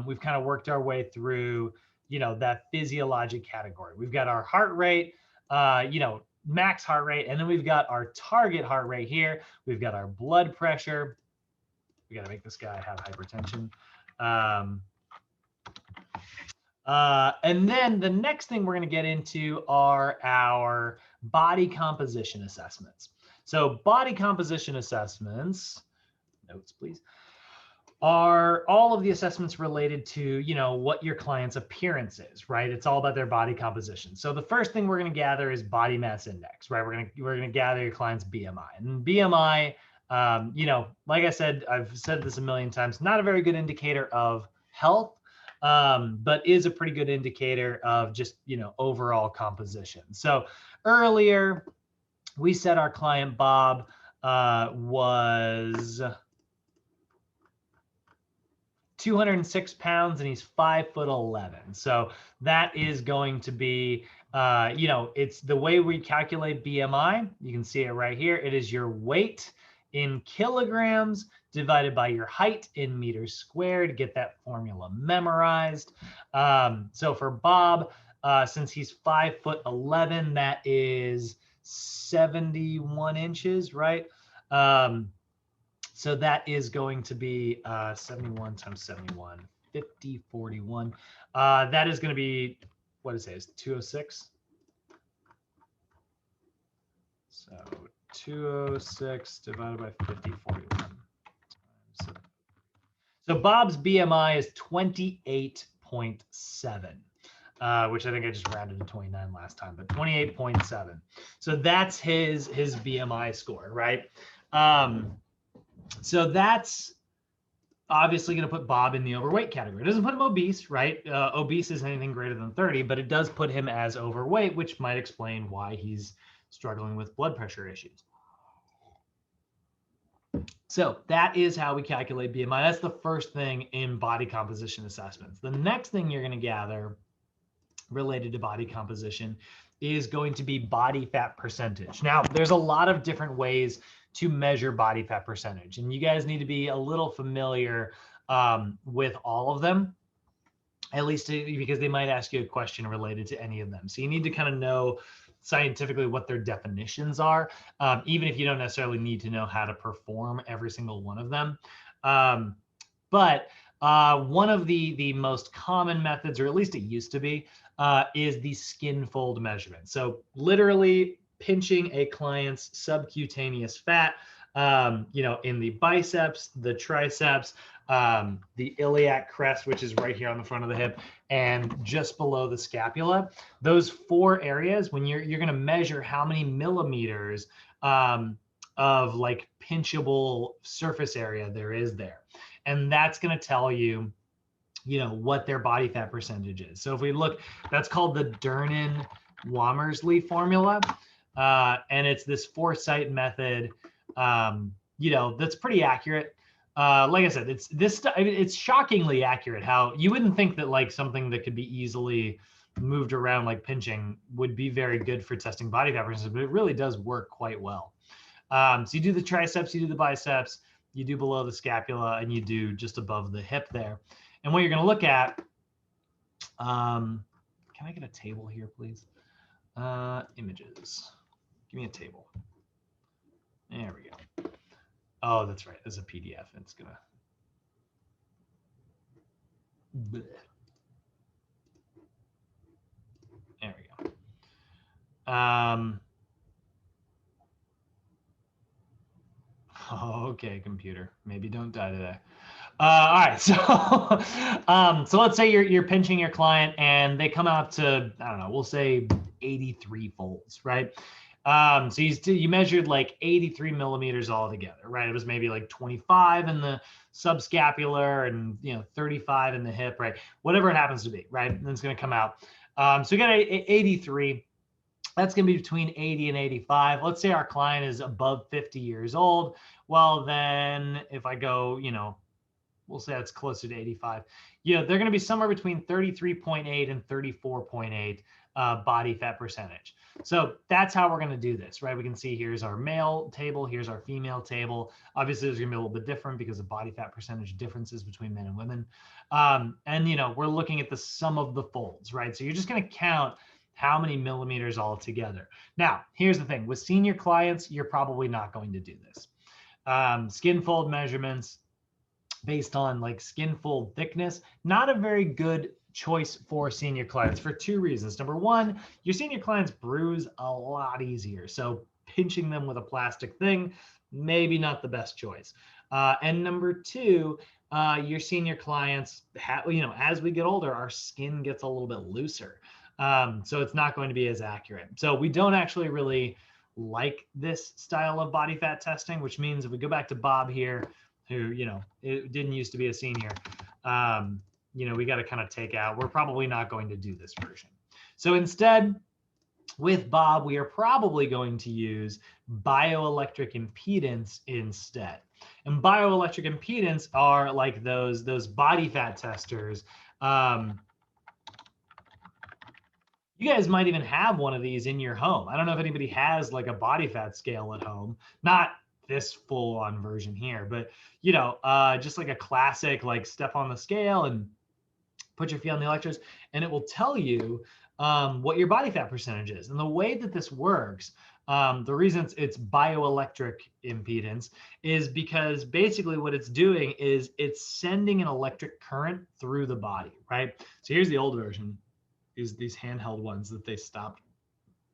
We've kind of worked our way through, that physiologic category. We've got our heart rate, max heart rate, and then we've got our target heart rate here. We've got our blood pressure. We got to make this guy have hypertension. And then the next thing we're going to get into are our body composition assessments. So body composition assessments, notes please, are all of the assessments related to, what your client's appearance is, right? It's all about their body composition. So the first thing we're going to gather is body mass index, right? We're going to gather your client's BMI. And BMI, like I said, I've said this a million times, not a very good indicator of health, but is a pretty good indicator of just, overall composition. So earlier we said our client Bob was 206 pounds and he's 5'11". So that is going to be, it's the way we calculate BMI. You can see it right here. It is your weight in kilograms divided by your height in meters squared. Get that formula memorized. So for Bob, since he's 5'11", that is 71 inches, right? So that is going to be 71 times 71, 50, 41. That is going to be, what is it? Is 206? So 206 divided by 50, 41. So Bob's BMI is 28.7, which I think I just rounded to 29 last time, but 28.7. So that's his BMI score, right? So that's obviously going to put Bob in the overweight category. It doesn't put him obese, right? Obese is anything greater than 30, but it does put him as overweight, which might explain why he's struggling with blood pressure issues. So that is how we calculate BMI. That's the first thing in body composition assessments. The next thing you're going to gather related to body composition is going to be body fat percentage. Now, there's a lot of different ways to measure body fat percentage, and you guys need to be a little familiar with all of them, at least because they might ask you a question related to any of them. So you need to kind of know scientifically what their definitions are, even if you don't necessarily need to know how to perform every single one of them. But one of the most common methods, or at least it used to be, is the skin fold measurement. So literally pinching a client's subcutaneous fat, in the biceps, the triceps, the iliac crest, which is right here on the front of the hip, and just below the scapula. Those 4 areas, when you're going to measure how many millimeters of like pinchable surface area there is there. And that's going to tell you, what their body fat percentage is. So if we look, that's called the Durnin-Wamersley formula. And it's this foresight method, that's pretty accurate. Like I said, it's shockingly accurate. How you wouldn't think that like something that could be easily moved around like pinching would be very good for testing body fat percentage, but it really does work quite well. So you do the triceps, you do the biceps, you do below the scapula, and you do just above the hip there. And what you're going to look at, can I get a table here, please? Images. Give me a table. There we go. Oh, that's right. There's a PDF. It's going to. There we go. Okay, computer. Maybe don't die today. All right, so let's say you're pinching your client and they come out to, I don't know, we'll say 83 folds, right? So you measured like 83 millimeters all together, right? It was maybe like 25 in the subscapular and 35 in the hip, right? Whatever it happens to be, right? And it's going to come out. So we got 83. That's going to be between 80 and 85. Let's say our client is above 50 years old. Well, then if I go, we'll say that's closer to 85. They're going to be somewhere between 33.8 and 34.8 body fat percentage. So that's how we're going to do this, right? We can see here's our male table, here's our female table. Obviously, there's going to be a little bit different because of body fat percentage differences between men and women. And we're looking at the sum of the folds, right? So you're just going to count how many millimeters all together. Now, here's the thing. With senior clients, you're probably not going to do this. Skin fold measurements based on like skin fold thickness, not a very good choice for senior clients for 2 reasons. Number one, your senior clients bruise a lot easier. So pinching them with a plastic thing, maybe not the best choice. And number 2, your senior clients, as we get older, our skin gets a little bit looser. So it's not going to be as accurate. So we don't actually really like this style of body fat testing, which means if we go back to Bob here, who, it didn't used to be a senior, we got to kind of take out, we're probably not going to do this version. So instead, with Bob, we are probably going to use bioelectric impedance instead. And bioelectric impedance are like those body fat testers. You guys might even have one of these in your home. I don't know if anybody has like a body fat scale at home, not this full on version here, but just like a classic, like step on the scale and put your feet on the electrodes, and it will tell you what your body fat percentage is. And the way that this works, the reason it's bioelectric impedance is because basically what it's doing is it's sending an electric current through the body, right? So here's the old version. These handheld ones that they stopped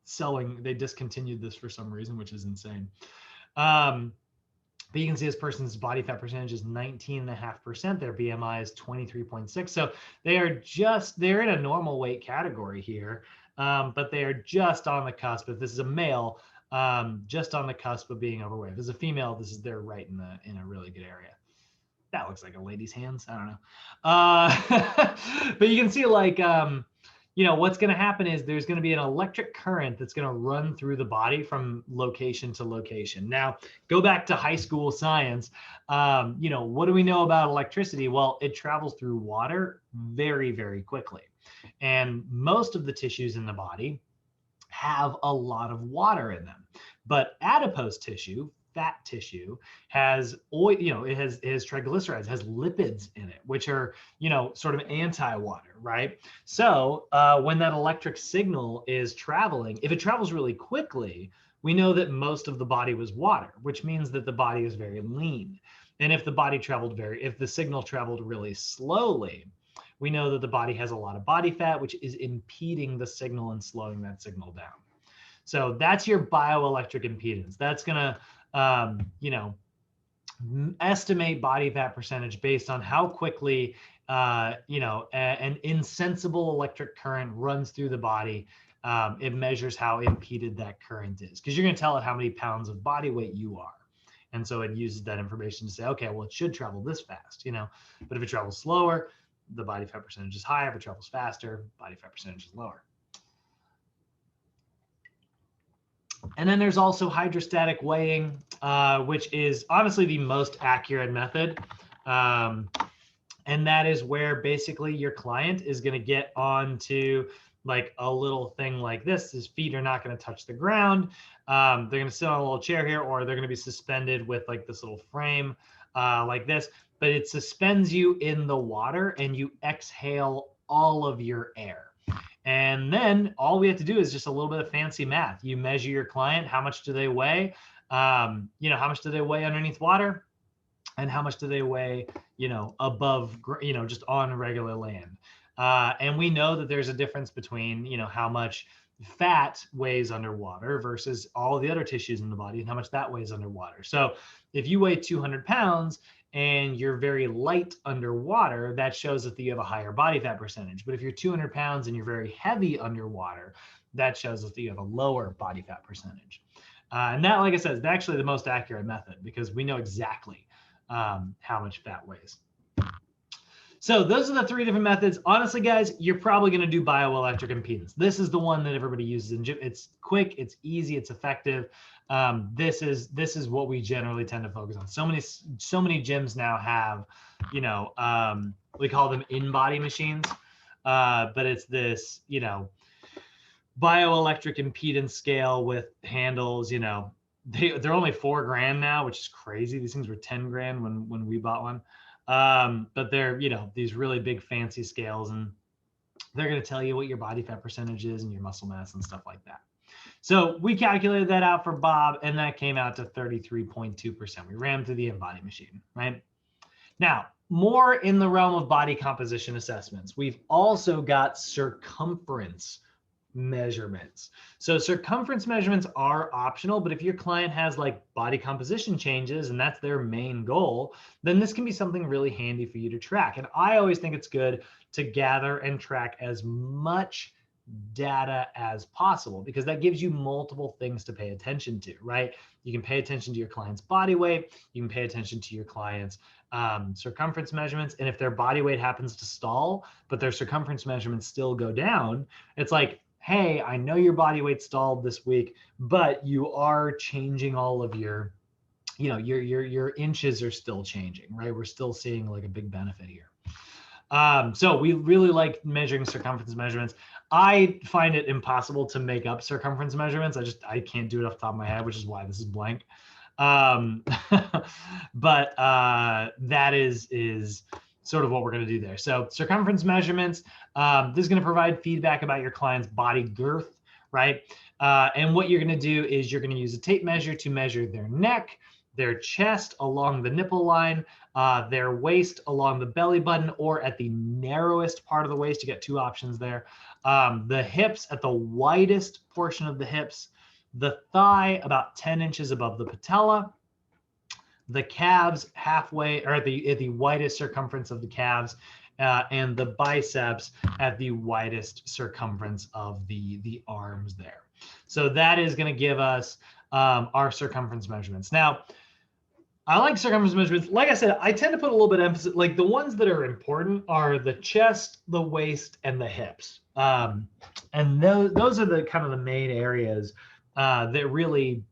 selling. They discontinued this for some reason, which is insane. But you can see this person's body fat percentage is 19.5%. Their BMI is 23.6. So they're in a normal weight category here, but they are just on the cusp. If this is a male, just on the cusp of being overweight. If it's a female, they're right in a really good area. That looks like a lady's hands. I don't know. But you can see like, what's going to happen is there's going to be an electric current that's going to run through the body from location to location. Now, go back to high school science. What do we know about electricity? Well, it travels through water very, very quickly. And most of the tissues in the body have a lot of water in them. But adipose tissue, fat tissue has oil, it has triglycerides, has lipids in it, which are, sort of anti-water, right? So when that electric signal is traveling, if it travels really quickly, we know that most of the body was water, which means that the body is very lean. And if the signal traveled really slowly, we know that the body has a lot of body fat, which is impeding the signal and slowing that signal down. So that's your bioelectric impedance. That's going to, estimate body fat percentage based on how quickly, an insensible electric current runs through the body. It measures how impeded that current is, because you're going to tell it how many pounds of body weight you are. And so it uses that information to say, okay, well, it should travel this fast, but if it travels slower, the body fat percentage is higher. If it travels faster, body fat percentage is lower. And then there's also hydrostatic weighing, which is honestly the most accurate method. And that is where basically your client is going to get onto like a little thing like this. His feet are not going to touch the ground. They're going to sit on a little chair here, or they're going to be suspended with like this little frame like this. But it suspends you in the water and you exhale all of your air. And then all we have to do is just a little bit of fancy math. You measure your client, how much do they weigh? How much do they weigh underneath water? And how much do they weigh, above, just on regular land? And we know that there's a difference between, how much fat weighs underwater versus all the other tissues in the body and how much that weighs underwater. So if you weigh 200 pounds and you're very light underwater, that shows that you have a higher body fat percentage. But if you're 200 pounds and you're very heavy underwater, that shows that you have a lower body fat percentage. And that, like I said, is actually the most accurate method because we know exactly how much fat weighs. So those are the three different methods. Honestly, guys, you're probably going to do bioelectric impedance. This is the one that everybody uses in gym. It's quick, it's easy, it's effective. This is what we generally tend to focus on. So many gyms now have, we call them in-body machines, but it's this, bioelectric impedance scale with handles. They're only $4,000 now, which is crazy. These things were $10,000 when we bought one. But they're, these really big fancy scales, and they're going to tell you what your body fat percentage is and your muscle mass and stuff like that. So we calculated that out for Bob, and that came out to 33.2%. We ran through the in-body machine, right? Now, more in the realm of body composition assessments. We've also got circumference measurements. So circumference measurements are optional, but if your client has like body composition changes and that's their main goal, then this can be something really handy for you to track. And I always think it's good to gather and track as much data as possible because that gives you multiple things to pay attention to, right? You can pay attention to your client's body weight. You can pay attention to your client's circumference measurements. And if their body weight happens to stall, but their circumference measurements still go down, it's like, hey, I know your body weight stalled this week, but you are changing all of your, your inches are still changing, right? We're still seeing like a big benefit here. So we really like measuring circumference measurements. I find it impossible to make up circumference measurements. I can't do it off the top of my head, which is why this is blank. But that is sort of what we're going to do there. So circumference measurements, this is going to provide feedback about your client's body girth, right? And what you're going to do is you're going to use a tape measure to measure their neck, their chest along the nipple line, their waist along the belly button, or at the narrowest part of the waist. You get two options there. The hips at the widest portion of the hips, the thigh about 10 inches above the patella, the calves halfway, or at the widest circumference of the calves, and the biceps at the widest circumference of the arms there. So that is going to give us our circumference measurements. Now, I like circumference measurements. Like I said, I tend to put a little bit of emphasis, like the ones that are important are the chest, the waist, and the hips. And those are the kind of the main areas that really,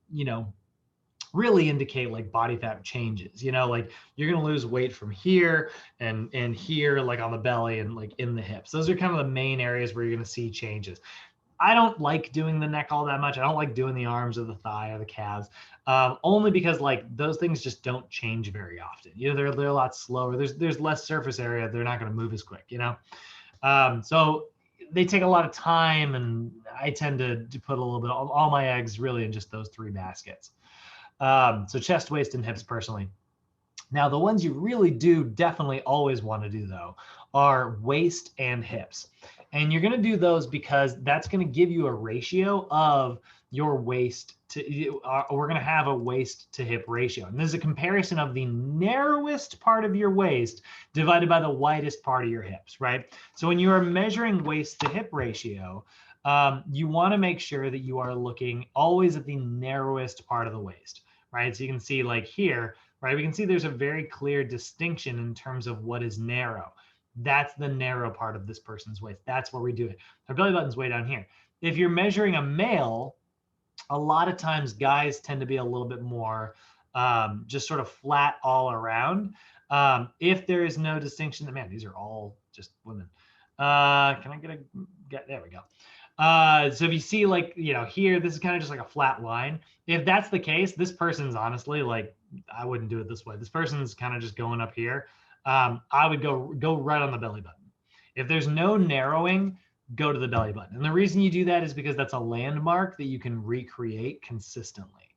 really indicate like body fat changes, like you're going to lose weight from here and here, like on the belly and like in the hips. Those are kind of the main areas where you're going to see changes. I don't like doing the neck all that much. I don't like doing the arms or the thigh or the calves, only because like those things just don't change very often. You know, they're a lot slower. There's less surface area. They're not going to move as quick. You know, so they take a lot of time, and I tend to put a little bit of all my eggs really in just those 3 baskets. So chest, waist, and hips personally. Now, the ones you really do definitely always want to do, though, are waist and hips. And you're going to do those because that's going to give you a ratio of your waist to, we're going to have a waist to hip ratio. And this is a comparison of the narrowest part of your waist divided by the widest part of your hips, right? So when you are measuring waist to hip ratio, you want to make sure that you are looking always at the narrowest part of the waist, right? So you can see like here, right? We can see there's a very clear distinction in terms of what is narrow. That's the narrow part of this person's waist. That's where we do it. Our belly button's way down here. If you're measuring a male, a lot of times guys tend to be a little bit more just sort of flat all around. If there is no distinction, man, these are all just women. Can I there we go. So if you see like, you know, here, this is kind of just like a flat line. If that's the case, this person's honestly like, I wouldn't do it this way. This person's kind of just going up here. I would go right on the belly button. If there's no narrowing, go to the belly button. And the reason you do that is because that's a landmark that you can recreate consistently.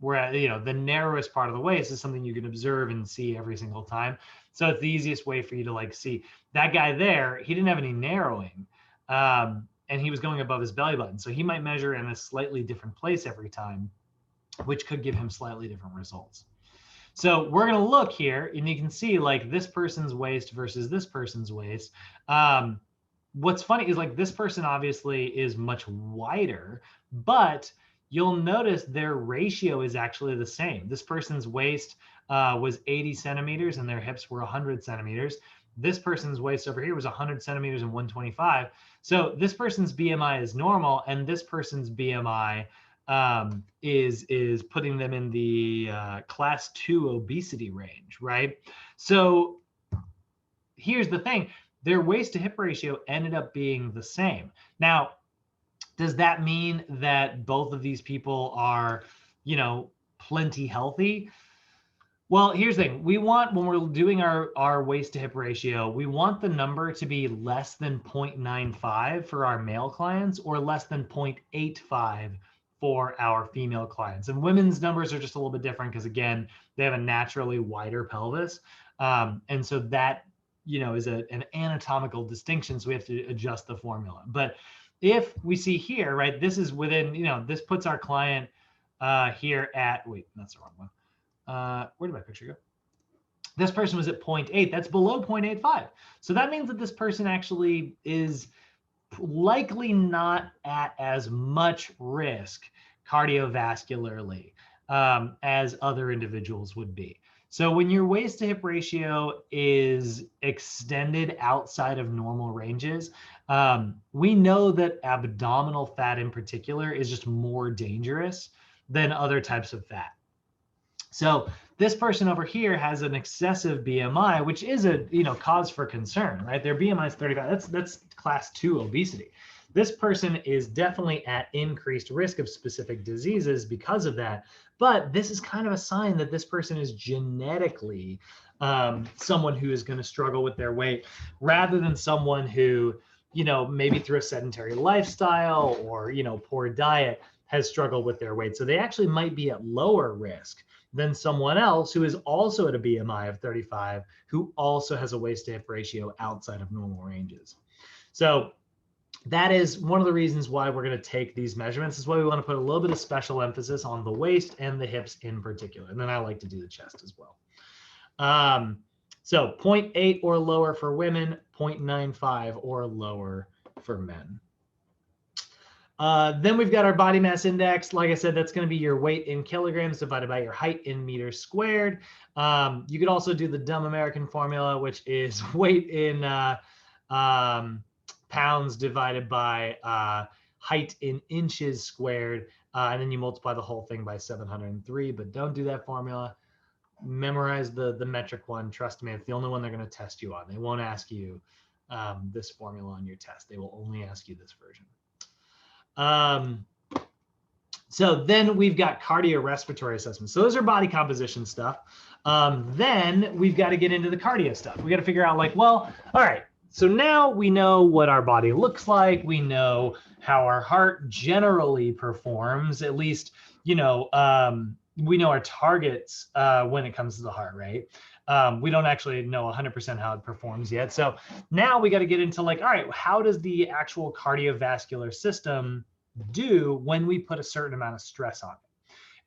Where, you know, the narrowest part of the waist is something you can observe and see every single time. So it's the easiest way for you to like see that guy there. He didn't have any narrowing. And he was going above his belly button. So he might measure in a slightly different place every time, which could give him slightly different results. So we're going to look here, and you can see like this person's waist versus this person's waist. What's funny is like this person obviously is much wider, but you'll notice their ratio is actually the same. This person's waist was 80 centimeters and their hips were 100 centimeters. This person's waist over here was 100 centimeters and 125. So this person's BMI is normal, and this person's BMI is putting them in the class 2 obesity range, right? So here's the thing. Their waist to hip ratio ended up being the same. Now, does that mean that both of these people are, you know, plenty healthy? Well, here's the thing. We want, when we're doing our waist to hip ratio, we want the number to be less than 0.95 for our male clients or less than 0.85 for our female clients. And women's numbers are just a little bit different because, again, they have a naturally wider pelvis. And so that, you know, is an anatomical distinction. So we have to adjust the formula. But if we see here, right, this is within, you know, this puts our client here at, wait, that's the wrong one. Where did my picture go? This person was at 0.8. That's below 0.85. So that means that this person actually is likely not at as much risk cardiovascularly as other individuals would be. So when your waist to hip ratio is extended outside of normal ranges, we know that abdominal fat in particular is just more dangerous than other types of fat. So this person over here has an excessive BMI, which is a, you know, cause for concern, right? Their BMI is 35. That's class 2 obesity. This person is definitely at increased risk of specific diseases because of that. But this is kind of a sign that this person is genetically someone who is going to struggle with their weight, rather than someone who, you know, maybe through a sedentary lifestyle or, you know, poor diet has struggled with their weight. So they actually might be at lower risk than someone else who is also at a BMI of 35, who also has a waist to hip ratio outside of normal ranges. So that is one of the reasons why we're going to take these measurements. Is why we want to put a little bit of special emphasis on the waist and the hips in particular. And then I like to do the chest as well. So 0.8 or lower for women, 0.95 or lower for men. Then we've got our body mass index. Like I said, that's going to be your weight in kilograms divided by your height in meters squared. You could also do the dumb American formula, which is weight in pounds divided by height in inches squared. And then you multiply the whole thing by 703. But don't do that formula. Memorize the metric one. Trust me, it's the only one they're going to test you on. They won't ask you this formula on your test. They will only ask you this version. So then we've got cardiorespiratory assessments. So those are body composition stuff. Then we've got to get into the cardio stuff. We got to figure out like, well, all right, so now we know what our body looks like. We know how our heart generally performs, at least, we know our targets when it comes to the heart rate. We don't actually know 100% how it performs yet. So now we got to get into like, all right, how does the actual cardiovascular system do when we put a certain amount of stress on it?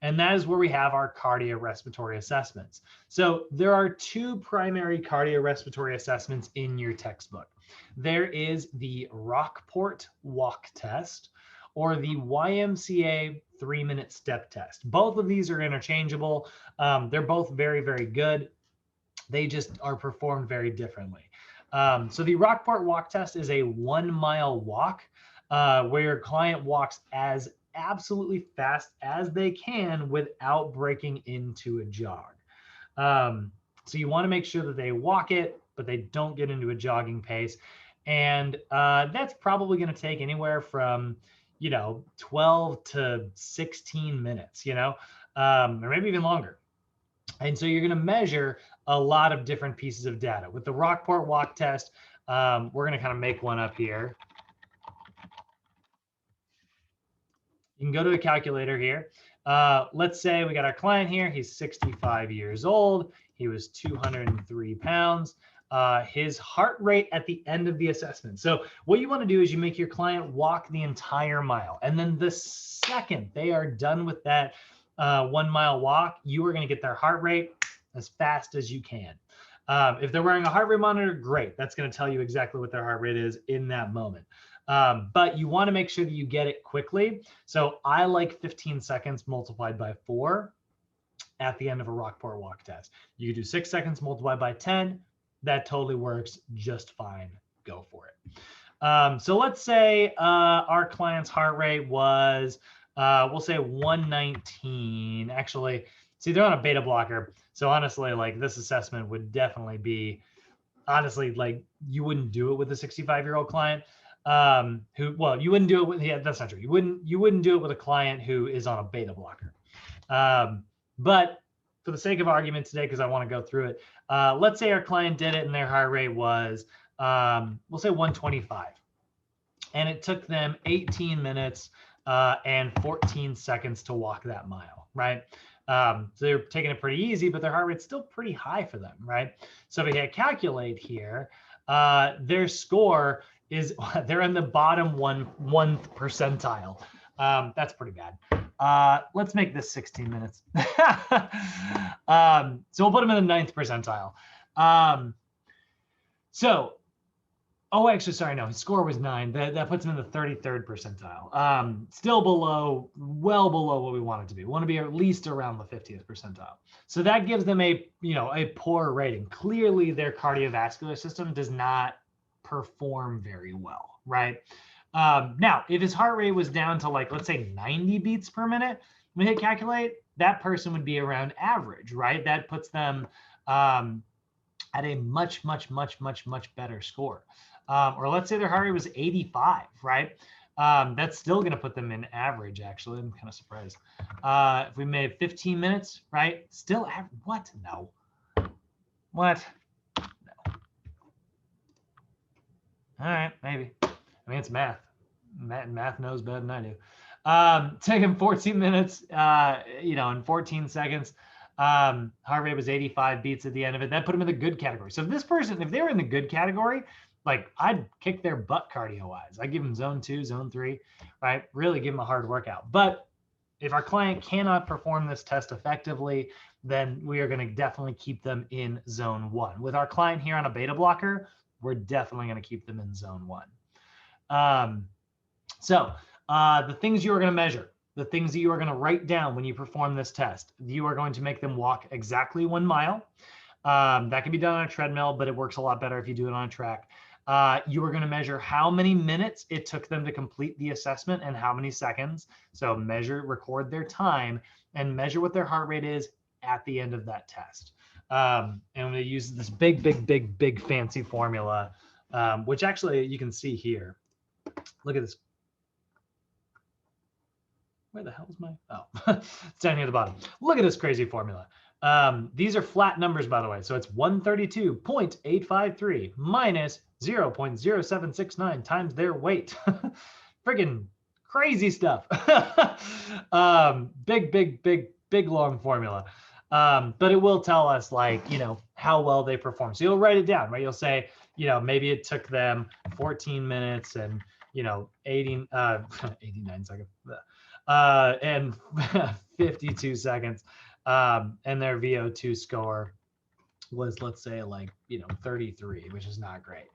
And that is where we have our cardiorespiratory assessments. So there are two primary cardiorespiratory assessments in your textbook. There is the Rockport walk test or the YMCA 3-minute step test. Both of these are interchangeable. They're both very, very good. They just are performed very differently. So the Rockport walk test is a 1-mile walk where your client walks as absolutely fast as they can without breaking into a jog. So you want to make sure that they walk it, but they don't get into a jogging pace. And that's probably going to take anywhere from, 12 to 16 minutes, or maybe even longer. And so you're going to measure a lot of different pieces of data. With the Rockport walk test, we're going to kind of make one up here. You can go to a calculator here. Let's say we got our client here. He's 65 years old. He was 203 pounds. His heart rate at the end of the assessment. So what you want to do is you make your client walk the entire mile. And then the second they are done with that 1-mile walk, you are going to get their heart rate as fast as you can. If they're wearing a heart rate monitor, great. That's going to tell you exactly what their heart rate is in that moment. But you want to make sure that you get it quickly. So I like 15 seconds multiplied by 4 at the end of a Rockport walk test. You can do 6 seconds multiplied by 10. That totally works just fine. Go for it. So let's say our client's heart rate was, we'll say 119. Actually, see, they're on a beta blocker. So honestly, like this assessment would definitely be, honestly, like you wouldn't do it with a 65-year-old client. You wouldn't do it with, that's not true. You wouldn't do it with a client who is on a beta blocker. But for the sake of argument today, because I want to go through it, let's say our client did it and their heart rate was, we'll say 125. And it took them 18 minutes and 14 seconds to walk that mile, right? So they're taking it pretty easy, but their heart rate's still pretty high for them, right? So if we hit calculate here, their score is, they're in the bottom one percentile. That's pretty bad. Let's make this 16 minutes. So we'll put them in the 9th percentile. Actually, sorry, no, his score was 9. That puts him in the 33rd percentile. Still well below what we want it to be. We want to be at least around the 50th percentile. So that gives them a poor rating. Clearly, their cardiovascular system does not perform very well, right? Now, if his heart rate was down to like, let's say 90 beats per minute, when we hit calculate, that person would be around average, right? That puts them at a much, much, much, much, much better score. Or let's say their heart rate was 85, right? That's still going to put them in average, actually. I'm kind of surprised. If we made 15 minutes, right? Still, what? No. What? No. All right, maybe. I mean, it's math. Math knows better than I do. Take him 14 minutes, in 14 seconds. Heart rate was 85 beats at the end of it. That put him in the good category. So this person, if they were in the good category, like I'd kick their butt cardio-wise. I'd give them zone 2, zone 3, right? Really give them a hard workout. But if our client cannot perform this test effectively, then we are going to definitely keep them in zone 1. With our client here on a beta blocker, we're definitely going to keep them in zone 1. So the things you are going to measure, the things that you are going to write down when you perform this test, you are going to make them walk exactly 1 mile. That can be done on a treadmill, but it works a lot better if you do it on a track. You are going to measure how many minutes it took them to complete the assessment and how many seconds. So record their time and measure what their heart rate is at the end of that test. And we use this big fancy formula, which actually you can see here. Look at this. where the hell is my, oh, it's down here at the bottom. Look at this crazy formula. These are flat numbers, by the way. So it's 132.853 minus 0.0769 times their weight. Friggin' crazy stuff. Big, long formula. But it will tell us, like, how well they perform. So you'll write it down, right? You'll say, maybe it took them 14 minutes and, 89 seconds and 52 seconds. And their VO2 score was, let's say, like, 33, which is not great.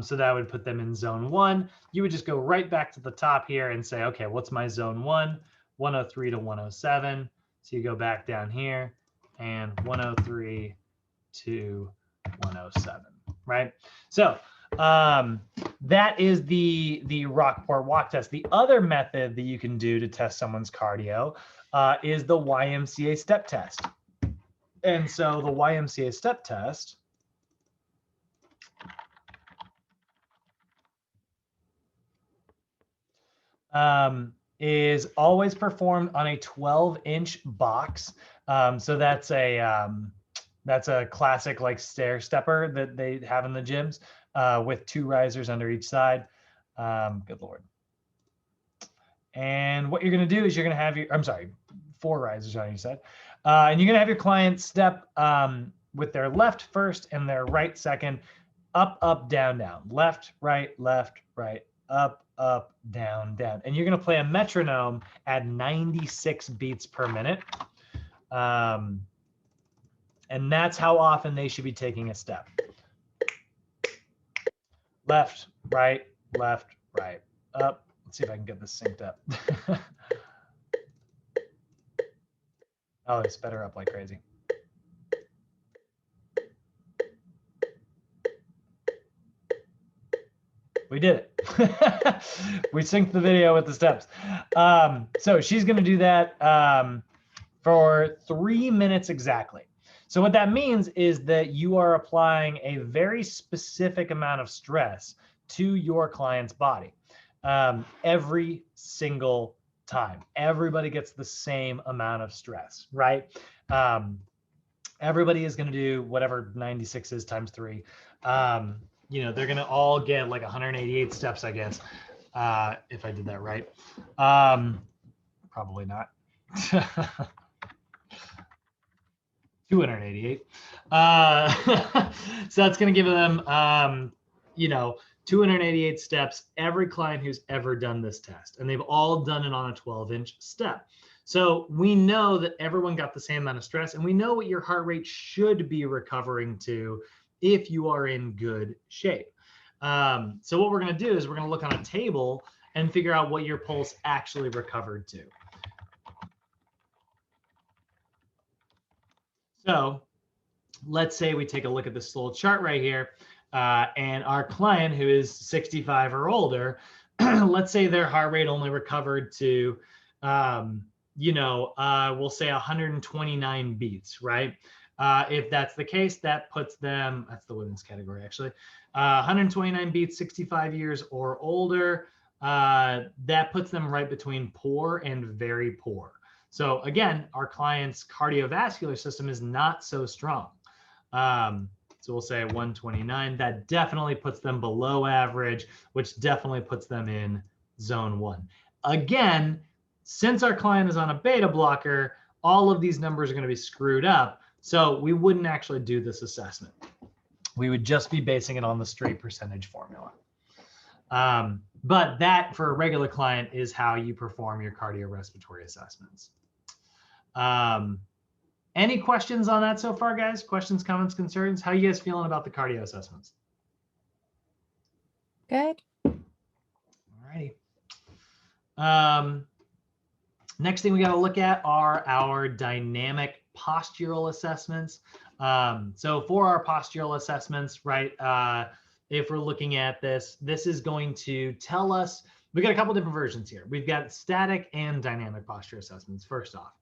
So that would put them in zone 1. You would just go right back to the top here and say, okay, what's my zone 1? 103 to 107. So you go back down here and 103 to 107, right? So that is the Rockport walk test. The other method that you can do to test someone's cardio is the YMCA step test. And so the YMCA step test is always performed on a 12-inch box. So that's a classic, like, stair stepper that they have in the gyms with 2 risers under each side. Good Lord. And what you're going to do is you're going to have 4 risers on each side. And you're going to have your client step with their left first and their right second, up, down, down, left, right, up, down, down. And you're going to play a metronome at 96 beats per minute. And that's how often they should be taking a step. Left, right, up. Let's see if I can get this synced up. Oh, it's better up like crazy. We did it. We synced the video with the steps. So she's going to do that for 3 minutes exactly. So what that means is that you are applying a very specific amount of stress to your client's body every single time. Everybody gets the same amount of stress, right? Everybody is going to do whatever 96 is times 3. They're going to all get like 188 steps, I guess, if I did that right. Probably not. 288. So that's going to give them, 288 steps, every client who's ever done this test. And they've all done it on a 12-inch step. So we know that everyone got the same amount of stress, and we know what your heart rate should be recovering to if you are in good shape. So what we're going to do is we're going to look on a table and figure out what your pulse actually recovered to. So let's say we take a look at this little chart right here, and our client who is 65 or older, let's say their heart rate only recovered to, we'll say 129 beats, right? If that's the case, that puts them, that's the women's category actually, 129 beats, 65 years or older, that puts them right between poor and very poor. So again, our client's cardiovascular system is not so strong. So we'll say 129, that definitely puts them below average, which definitely puts them in zone 1. Again, since our client is on a beta blocker, all of these numbers are going to be screwed up. So we wouldn't actually do this assessment. We would just be basing it on the straight percentage formula. But that, for a regular client, is how you perform your cardiorespiratory assessments. Any questions on that so far, guys? Questions, comments, concerns? How are you guys feeling about the cardio assessments? Good. All righty. Next thing we got to look at are our dynamic postural assessments. So for our postural assessments, right, if we're looking at this, this is going to tell us, we got a couple different versions here. We've got static and dynamic posture assessments. First off,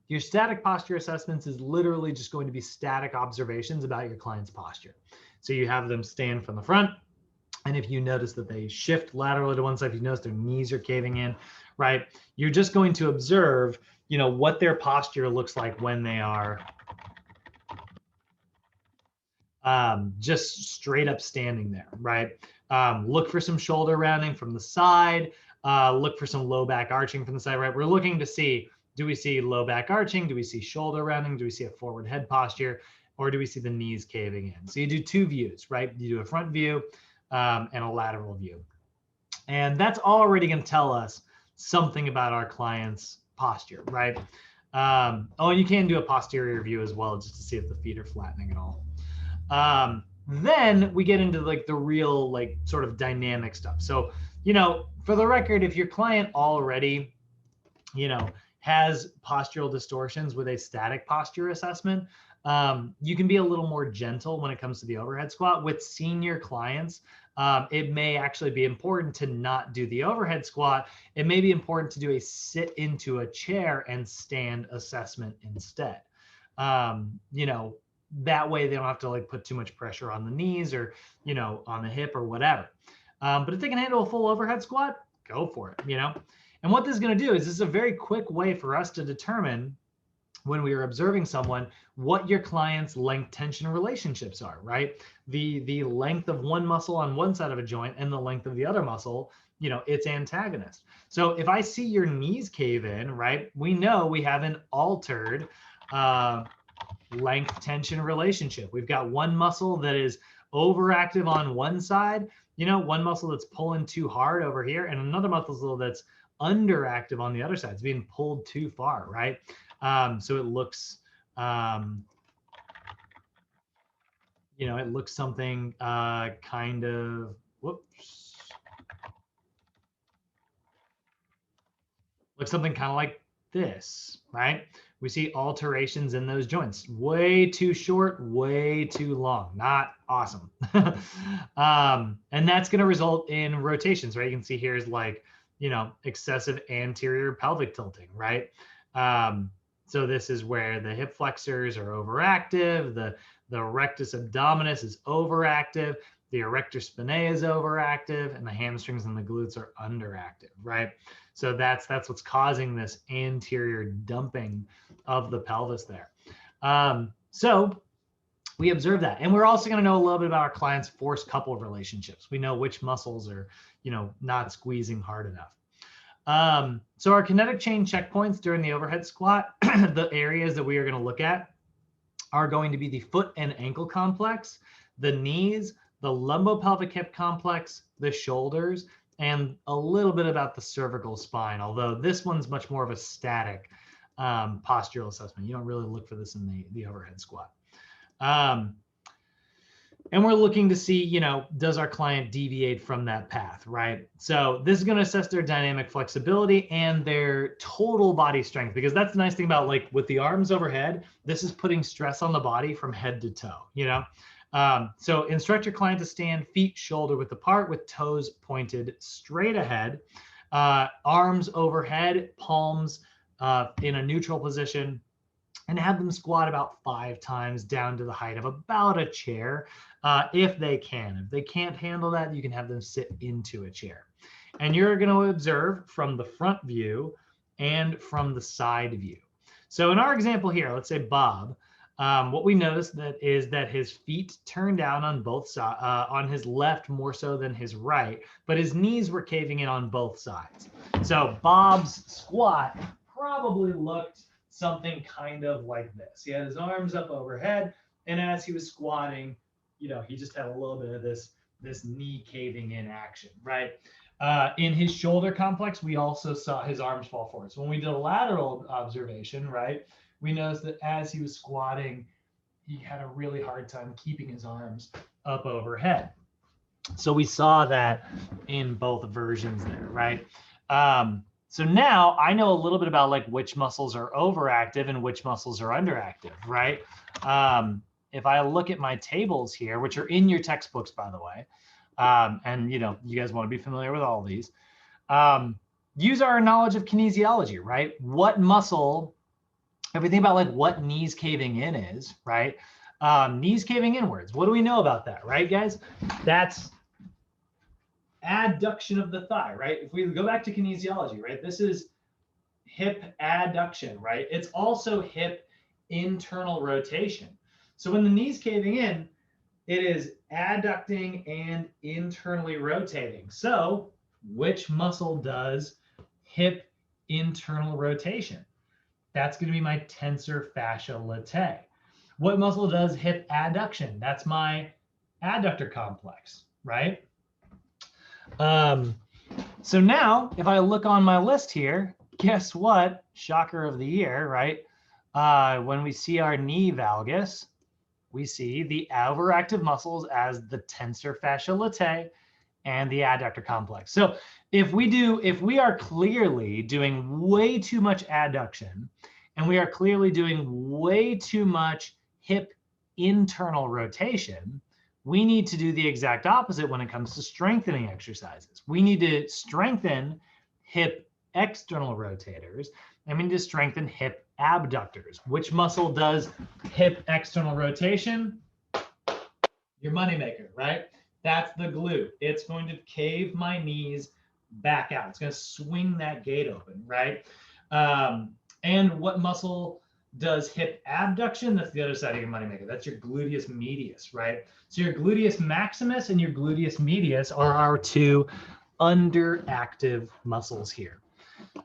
your static posture assessments is literally just going to be static observations about your client's posture. So you have them stand from the front, and if you notice that they shift laterally to one side, if you notice their knees are caving in, right? You're just going to observe, you know, what their posture looks like when they are just straight up standing there, right? Look for some shoulder rounding from the side. Look for some low back arching from the side, right? We're looking to see, do we see low back arching? Do we see shoulder rounding? Do we see a forward head posture? Or do we see the knees caving in? So you do two views, right? You do a front view and a lateral view. And that's already going to tell us something about our client's posture, right? Oh, and you can do a posterior view as well, just to see if the feet are flattening at all. Then we get into like the real like sort of dynamic stuff. So, you know, for the record, if your client already, you know, has postural distortions with a static posture assessment, you can be a little more gentle when it comes to the overhead squat. With senior clients, it may actually be important to not do the overhead squat. It may be important to do a sit into a chair and stand assessment instead. You know, that way they don't have to like put too much pressure on the knees or, you know, on the hip or whatever. But if they can handle a full overhead squat, go for it, you know? And what this is going to do is this is a very quick way for us to determine when we are observing someone what your client's length tension relationships are, right? The length of one muscle on one side of a joint and the length of the other muscle, you know, its antagonist. So if I see your knees cave in, right, we know we have an altered length tension relationship. We've got one muscle that is overactive on one side, you know, one muscle that's pulling too hard over here, and another muscle that's underactive on the other side. It's being pulled too far, right? So it looks, you know, it looks something kind of, whoops, looks something kind of like this, right? We see alterations in those joints. Way too short, way too long. Not awesome. And that's going to result in rotations, right? You can see here is like, you know, excessive anterior pelvic tilting, right? So this is where the hip flexors are overactive, the rectus abdominis is overactive, the erector spinae is overactive, and the hamstrings and the glutes are underactive, right? So that's what's causing this anterior dumping of the pelvis there. So we observe that. And we're also going to know a little bit about our client's force coupled relationships. We know which muscles are, you know, not squeezing hard enough. So our kinetic chain checkpoints during the overhead squat, the areas that we are going to look at are going to be the foot and ankle complex, the knees, the lumbopelvic hip complex, the shoulders, and a little bit about the cervical spine, although this one's much more of a static postural assessment. You don't really look for this in the overhead squat. And we're looking to see, you know, does our client deviate from that path, right? So this is going to assess their dynamic flexibility and their total body strength, because that's the nice thing about like with the arms overhead, this is putting stress on the body from head to toe, you know? So instruct your client to stand feet shoulder width apart with toes pointed straight ahead, arms overhead, palms in a neutral position, and have them squat about 5 times down to the height of about a chair if they can. If they can't handle that, you can have them sit into a chair. And you're going to observe from the front view and from the side view. So in our example here, let's say Bob, what we noticed is that his feet turned down on both sides, on his left more so than his right, but his knees were caving in on both sides. So Bob's squat probably looked something kind of like this. He had his arms up overhead, and as he was squatting, you know, he just had a little bit of this knee caving in action, right? In his shoulder complex, we also saw his arms fall forward. So when we did a lateral observation, right, we noticed that as he was squatting, he had a really hard time keeping his arms up overhead. So we saw that in both versions there, right? So now I know a little bit about like which muscles are overactive and which muscles are underactive, right? If I look at my tables here, which are in your textbooks, by the way, and you know, you guys want to be familiar with all these, use our knowledge of kinesiology, right? What muscle, if we think about like what knees caving in is, right? Knees caving inwards. What do we know about that, right, guys? That's adduction of the thigh, right? If we go back to kinesiology, right, this is hip adduction, right? It's also hip internal rotation. So when the knee's caving in, it is adducting and internally rotating. So which muscle does hip internal rotation? That's going to be my tensor fascia latae. What muscle does hip adduction? That's my adductor complex, right? So now, if I look on my list here, guess what? Shocker of the year, right? When we see our knee valgus, we see the overactive muscles as the tensor fascia latae and the adductor complex. So if we are clearly doing way too much adduction, and we are clearly doing way too much hip internal rotation, we need to do the exact opposite when it comes to strengthening exercises. We need to strengthen hip external rotators, and we need to strengthen hip abductors. Which muscle does hip external rotation? Your moneymaker, right? That's the glute. It's going to cave my knees back out. It's going to swing that gate open, right? And what muscle does hip abduction? That's the other side of your moneymaker. That's your gluteus medius, right? So your gluteus maximus and your gluteus medius are our two underactive muscles here.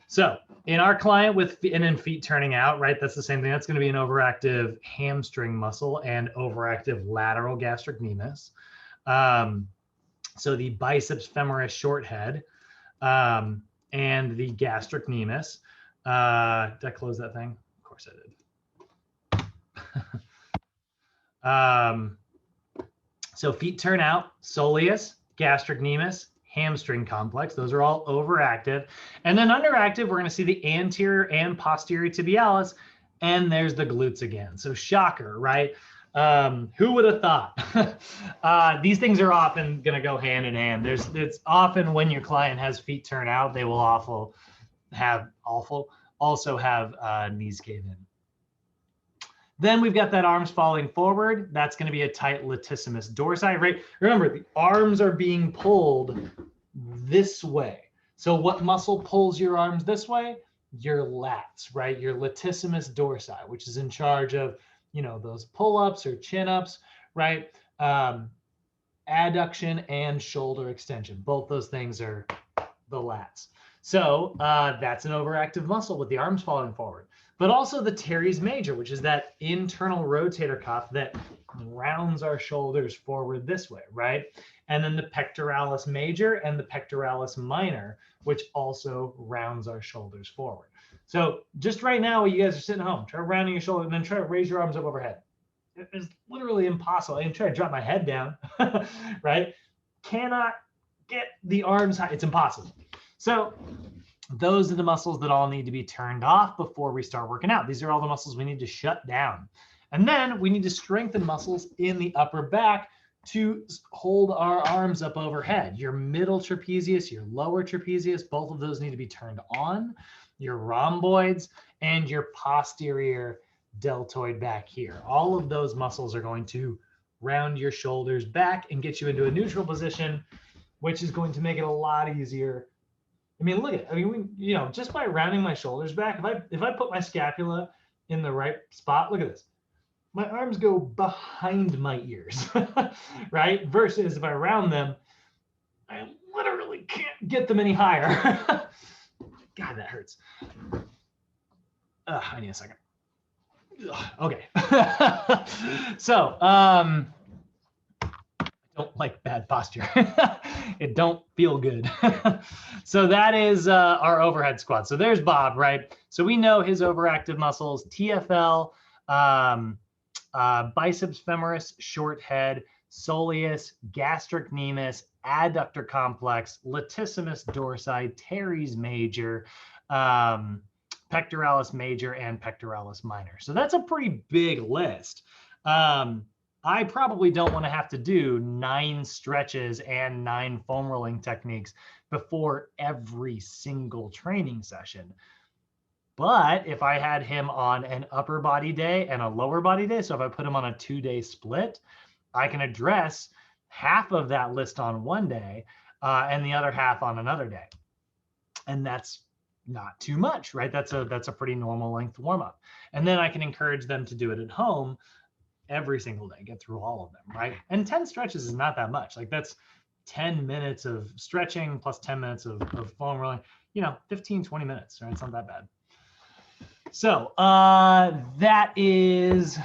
So in our client with feet turning out, right, that's the same thing. That's going to be an overactive hamstring muscle and overactive lateral gastrocnemius. So the biceps femoris short head and the gastrocnemius. Did I close that thing? Of course I did. So feet turn out, soleus, gastrocnemius, hamstring complex. Those are all overactive. And then underactive, we're going to see the anterior and posterior tibialis. And there's the glutes again. So shocker, right? Who would have thought? These things are often going to go hand in hand. It's often when your client has feet turn out, they will also have knees cave in. Then we've got that arms falling forward. That's going to be a tight latissimus dorsi, right? Remember, the arms are being pulled this way. So what muscle pulls your arms this way? Your lats, right? Your latissimus dorsi, which is in charge of, those pull-ups or chin-ups, right? Adduction and shoulder extension. Both those things are the lats. So that's an overactive muscle with the arms falling forward. But also the teres major, which is that internal rotator cuff that rounds our shoulders forward this way, right? And then the pectoralis major and the pectoralis minor, which also rounds our shoulders forward. So just right now, you guys are sitting home, try rounding your shoulder and then try to raise your arms up overhead. It's literally impossible. I can try to drop my head down, right? Cannot get the arms high. It's impossible. So those are the muscles that all need to be turned off before we start working out. These are all the muscles we need to shut down. And then we need to strengthen muscles in the upper back to hold our arms up overhead. Your middle trapezius, your lower trapezius, both of those need to be turned on. Your rhomboids and your posterior deltoid back here. All of those muscles are going to round your shoulders back and get you into a neutral position, which is going to make it a lot easier. I mean, look at, just by rounding my shoulders back, if I put my scapula in the right spot, look at this. My arms go behind my ears, right? Versus if I round them, I literally can't get them any higher. God, that hurts. I need a second. Okay. So, I don't like bad posture. It don't feel good. So that is our overhead squat. So there's Bob, right? So we know his overactive muscles, TFL, biceps femoris, short head, soleus, gastrocnemius, adductor complex, latissimus dorsi, teres major, pectoralis major, and pectoralis minor. So that's a pretty big list. I probably don't want to have to do 9 stretches and 9 foam rolling techniques before every single training session. But if I had him on an upper body day and a lower body day, so if I put him on a 2-day split, I can address half of that list on one day and the other half on another day. And that's not too much, right? That's a pretty normal length warm up. And then I can encourage them to do it at home every single day, get through all of them, right? And 10 stretches is not that much. Like that's 10 minutes of stretching plus 10 minutes of foam rolling, 15, 20 minutes, right? It's not that bad. So that is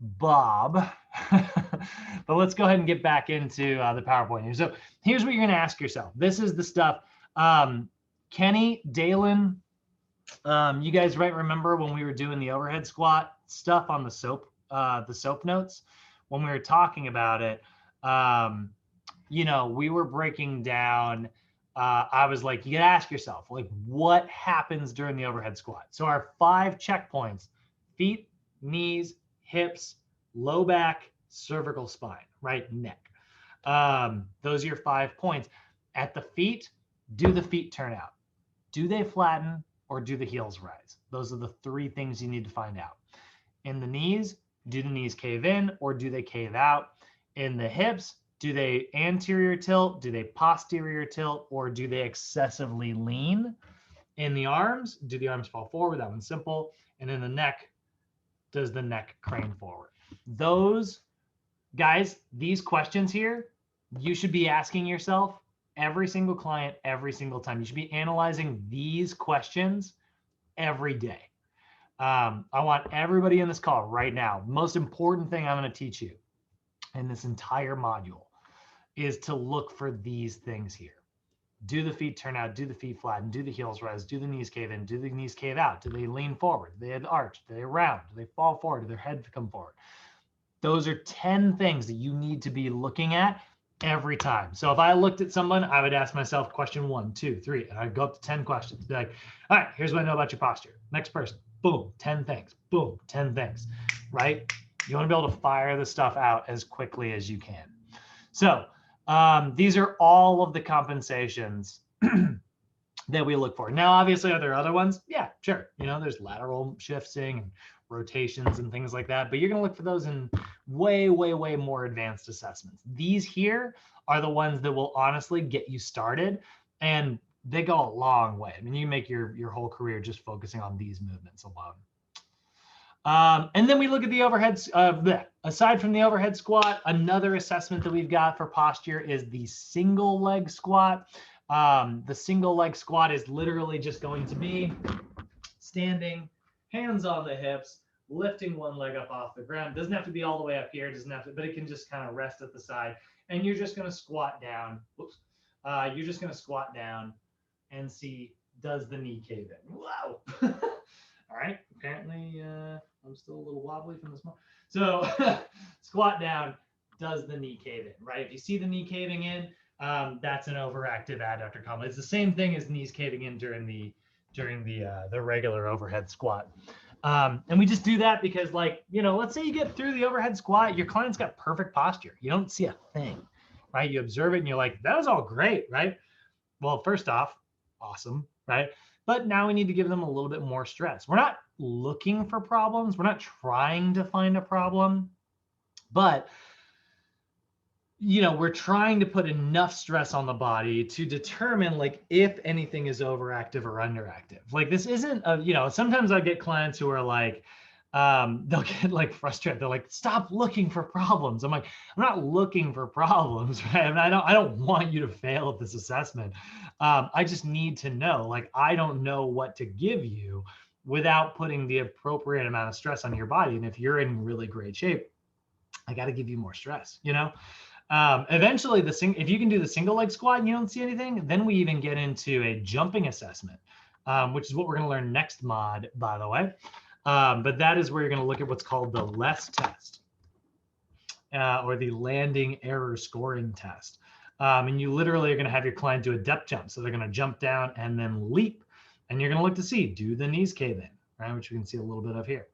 Bob. But let's go ahead and get back into the PowerPoint here. So here's what you're going to ask yourself. This is the stuff. Kenny, Dalen, you guys might remember when we were doing the overhead squat stuff on the soap notes, when we were talking about it, we were breaking down, I was like, you gotta ask yourself, like, what happens during the overhead squat? So our 5 checkpoints: feet, knees, hips, low back, cervical spine, right? Neck. Those are your 5 points. At the feet, do the feet turn out? Do they flatten or do the heels rise? Those are the 3 things you need to find out. In the knees, do the knees cave in or do they cave out? In the hips, do they anterior tilt? Do they posterior tilt? Or do they excessively lean? In the arms, do the arms fall forward? That one's simple. And in the neck, does the neck crane forward? Those guys, these questions here, you should be asking yourself every single client, every single time. You should be analyzing these questions every day. I want everybody in this call right now, most important thing I'm going to teach you in this entire module is to look for these things here. Do the feet turn out? Do the feet flatten? Do the heels rise? Do the knees cave in? Do the knees cave out? Do they lean forward? Do they arch? Do they round? Do they fall forward? Do their head come forward? Those are 10 things that you need to be looking at every time. So if I looked at someone, I would ask myself question 1, 2, 3, and I'd go up to 10 questions. Be like, all right, here's what I know about your posture. Next person, boom, 10 things, boom, 10 things, right? You want to be able to fire the stuff out as quickly as you can. So these are all of the compensations that we look for. Now, obviously, are there other ones? Yeah, sure. There's lateral shifting and rotations and things like that, but you're going to look for those in way, way, way more advanced assessments. These here are the ones that will honestly get you started, and they go a long way. I mean, you make your whole career just focusing on these movements alone. And then we look at the overhead. Aside from the overhead squat, another assessment that we've got for posture is the single leg squat. The single leg squat is literally just going to be standing, hands on the hips, lifting one leg up off the ground. Doesn't have to be all the way up here, doesn't have to, but it can just kind of rest at the side. And you're just going to squat down. Whoops. You're just going to squat down and see, does the knee cave in? Wow. All right. Apparently, I'm still a little wobbly from this morning. So squat down, does the knee cave in, right? If you see the knee caving in, that's an overactive adductor complex. It's the same thing as knees caving in during the regular overhead squat. And we just do that because, like, let's say you get through the overhead squat, your client's got perfect posture. You don't see a thing, right? You observe it and you're like, that was all great, right? Well, first off, awesome, right? But now we need to give them a little bit more stress. We're not looking for problems. We're not trying to find a problem, but we're trying to put enough stress on the body to determine, like, if anything is overactive or underactive. Like, this isn't sometimes I get clients who are like, they'll get like frustrated. They're like, stop looking for problems. I'm like, I'm not looking for problems, right? I mean, I don't want you to fail at this assessment. I just need to know, like, I don't know what to give you without putting the appropriate amount of stress on your body. And if you're in really great shape, I got to give you more stress, Eventually, if you can do the single leg squat and you don't see anything, then we even get into a jumping assessment, which is what we're going to learn next mod, by the way. But that is where you're going to look at what's called the LESS test, or the landing error scoring test. And you literally are going to have your client do a depth jump. So they're going to jump down and then leap. And you're going to look to see, do the knees cave in, right? Which we can see a little bit of here.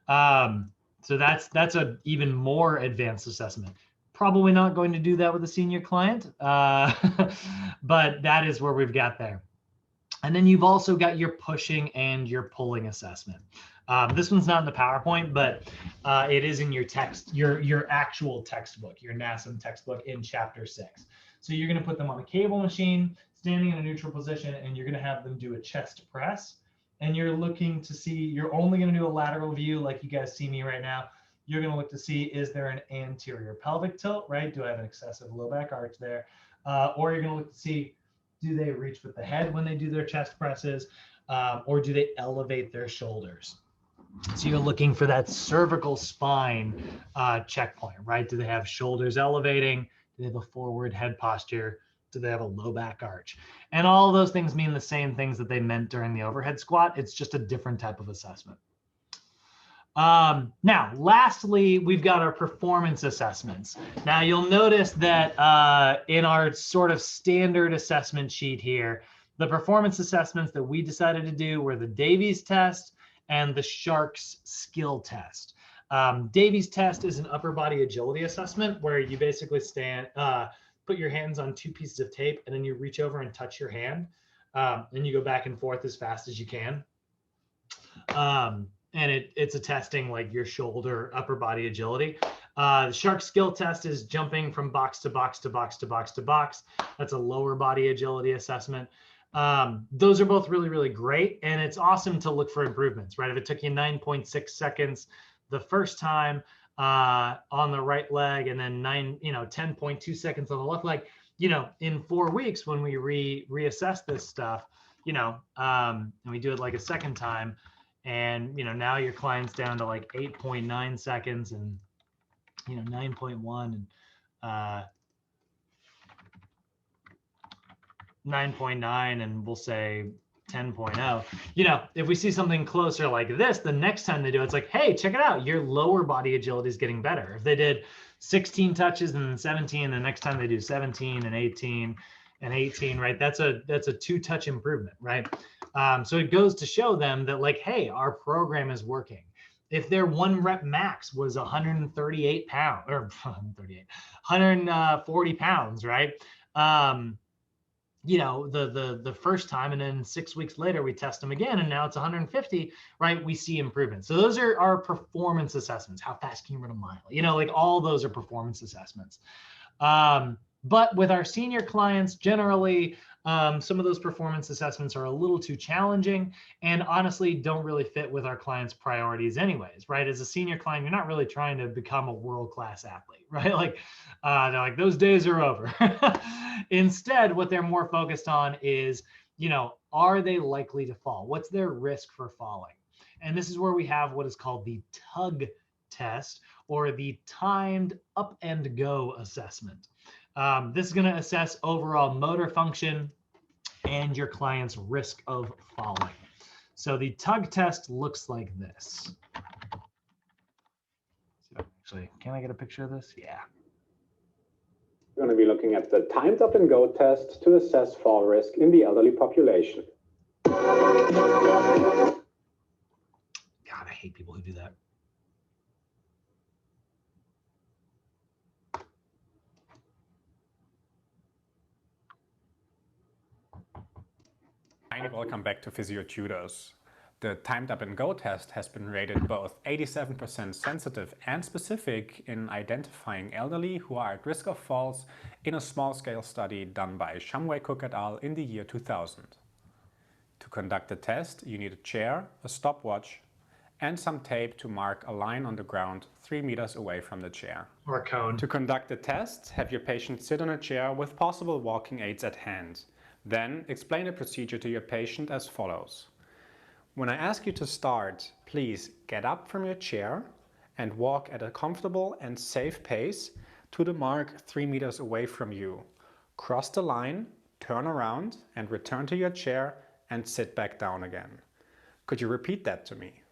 So that's an even more advanced assessment. Probably not going to do that with a senior client, but that is where we've got there. And then you've also got your pushing and your pulling assessment. This one's not in the PowerPoint, but it is in your text, your actual textbook, your NASM textbook in chapter 6. So you're going to put them on a cable machine, standing in a neutral position, and you're going to have them do a chest press. And you're looking to see, you're only going to do a lateral view like you guys see me right now. You're going to look to see, is there an anterior pelvic tilt, right? Do I have an excessive low back arch there? Or you're going to look to see, do they reach with the head when they do their chest presses? Or do they elevate their shoulders? So you're looking for that cervical spine checkpoint, right? Do they have shoulders elevating? Do they have a forward head posture? Do they have a low back arch? And all of those things mean the same things that they meant during the overhead squat. It's just a different type of assessment. Now, lastly, we've got our performance assessments. Now, you'll notice that in our sort of standard assessment sheet here, the performance assessments that we decided to do were the Davies test and the Sharks skill test. Davies test is an upper body agility assessment where you basically stand, put your hands on 2 pieces of tape, and then you reach over and touch your hand, and you go back and forth as fast as you can. And it's a testing like your shoulder, upper body agility. The Shark skill test is jumping from box to box to box to box to box. That's a lower body agility assessment. Those are both really, really great. And it's awesome to look for improvements, right? If it took you 9.6 seconds the first time on the right leg, and then 10.2 seconds on the left leg, in 4 weeks when we reassess this stuff, and we do it like a second time, and now your client's down to like 8.9 seconds and 9.1 and 9.9, and we'll say 10.0. If we see something closer like this, the next time they do it, it's like, hey, check it out, your lower body agility is getting better. If they did 16 touches and then 17, the next time they do 17 and 18 and 18, right? That's a 2-touch improvement, right? So it goes to show them that, like, hey, our program is working. If their 1 rep max was 138 pounds or 140 pounds, right? The first time, and then 6 weeks later we test them again, and now it's 150, right? We see improvement. So those are our performance assessments. How fast can you run a mile? Like all those are performance assessments. But with our senior clients, generally, some of those performance assessments are a little too challenging and honestly don't really fit with our clients' priorities anyways, right? As a senior client, you're not really trying to become a world-class athlete, right? Like, they're like, those days are over. Instead, what they're more focused on is, are they likely to fall? What's their risk for falling? And this is where we have what is called the tug test, or the timed up and go assessment. This is going to assess overall motor function and your client's risk of falling. So the tug test looks like this. Actually, can I get a picture of this? Yeah. We're going to be looking at the timed up and go test to assess fall risk in the elderly population. God, I hate people who do that. Welcome back to Physio Tutors. The timed up and go test has been rated both 87% sensitive and specific in identifying elderly who are at risk of falls in a small-scale study done by Shamway Cook et al. In the year 2000. To conduct the test, you need a chair, a stopwatch, and some tape to mark a line on the ground 3 meters away from the chair. Or a cone. To conduct the test, have your patient sit on a chair with possible walking aids at hand. Then explain the procedure to your patient as follows. When I ask you to start, please get up from your chair and walk at a comfortable and safe pace to the mark 3 meters away from you. Cross the line, turn around and return to your chair and sit back down again. Could you repeat that to me?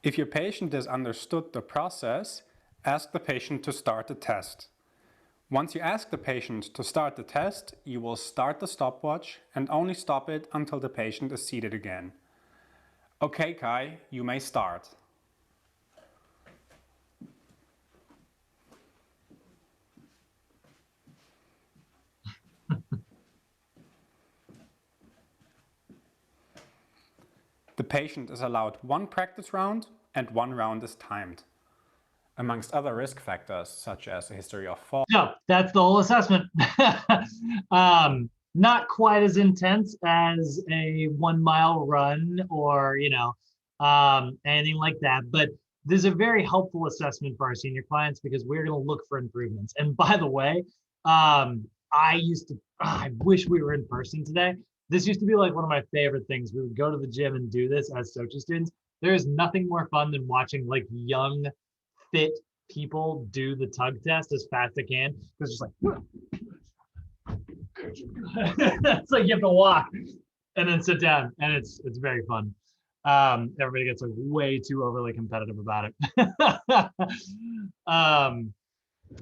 If your patient has understood the process, ask the patient to start the test. Once you ask the patient to start the test, you will start the stopwatch and only stop it until the patient is seated again. Okay, Kai, you may start. The patient is allowed 1 practice round and 1 round is timed. amongst other risk factors, such as a history of fall. No, that's the whole assessment. Not quite as intense as a 1 mile run or, anything like that. But this is a very helpful assessment for our senior clients because we're going to look for improvements. And by the way, I wish we were in person today. This used to be like one of my favorite things. We would go to the gym and do this as Sochi students. There is nothing more fun than watching like young, fit people do the tug test as fast as they can. It's just like, it's like you have to walk and then sit down, and it's very fun. Everybody gets like way too overly competitive about it.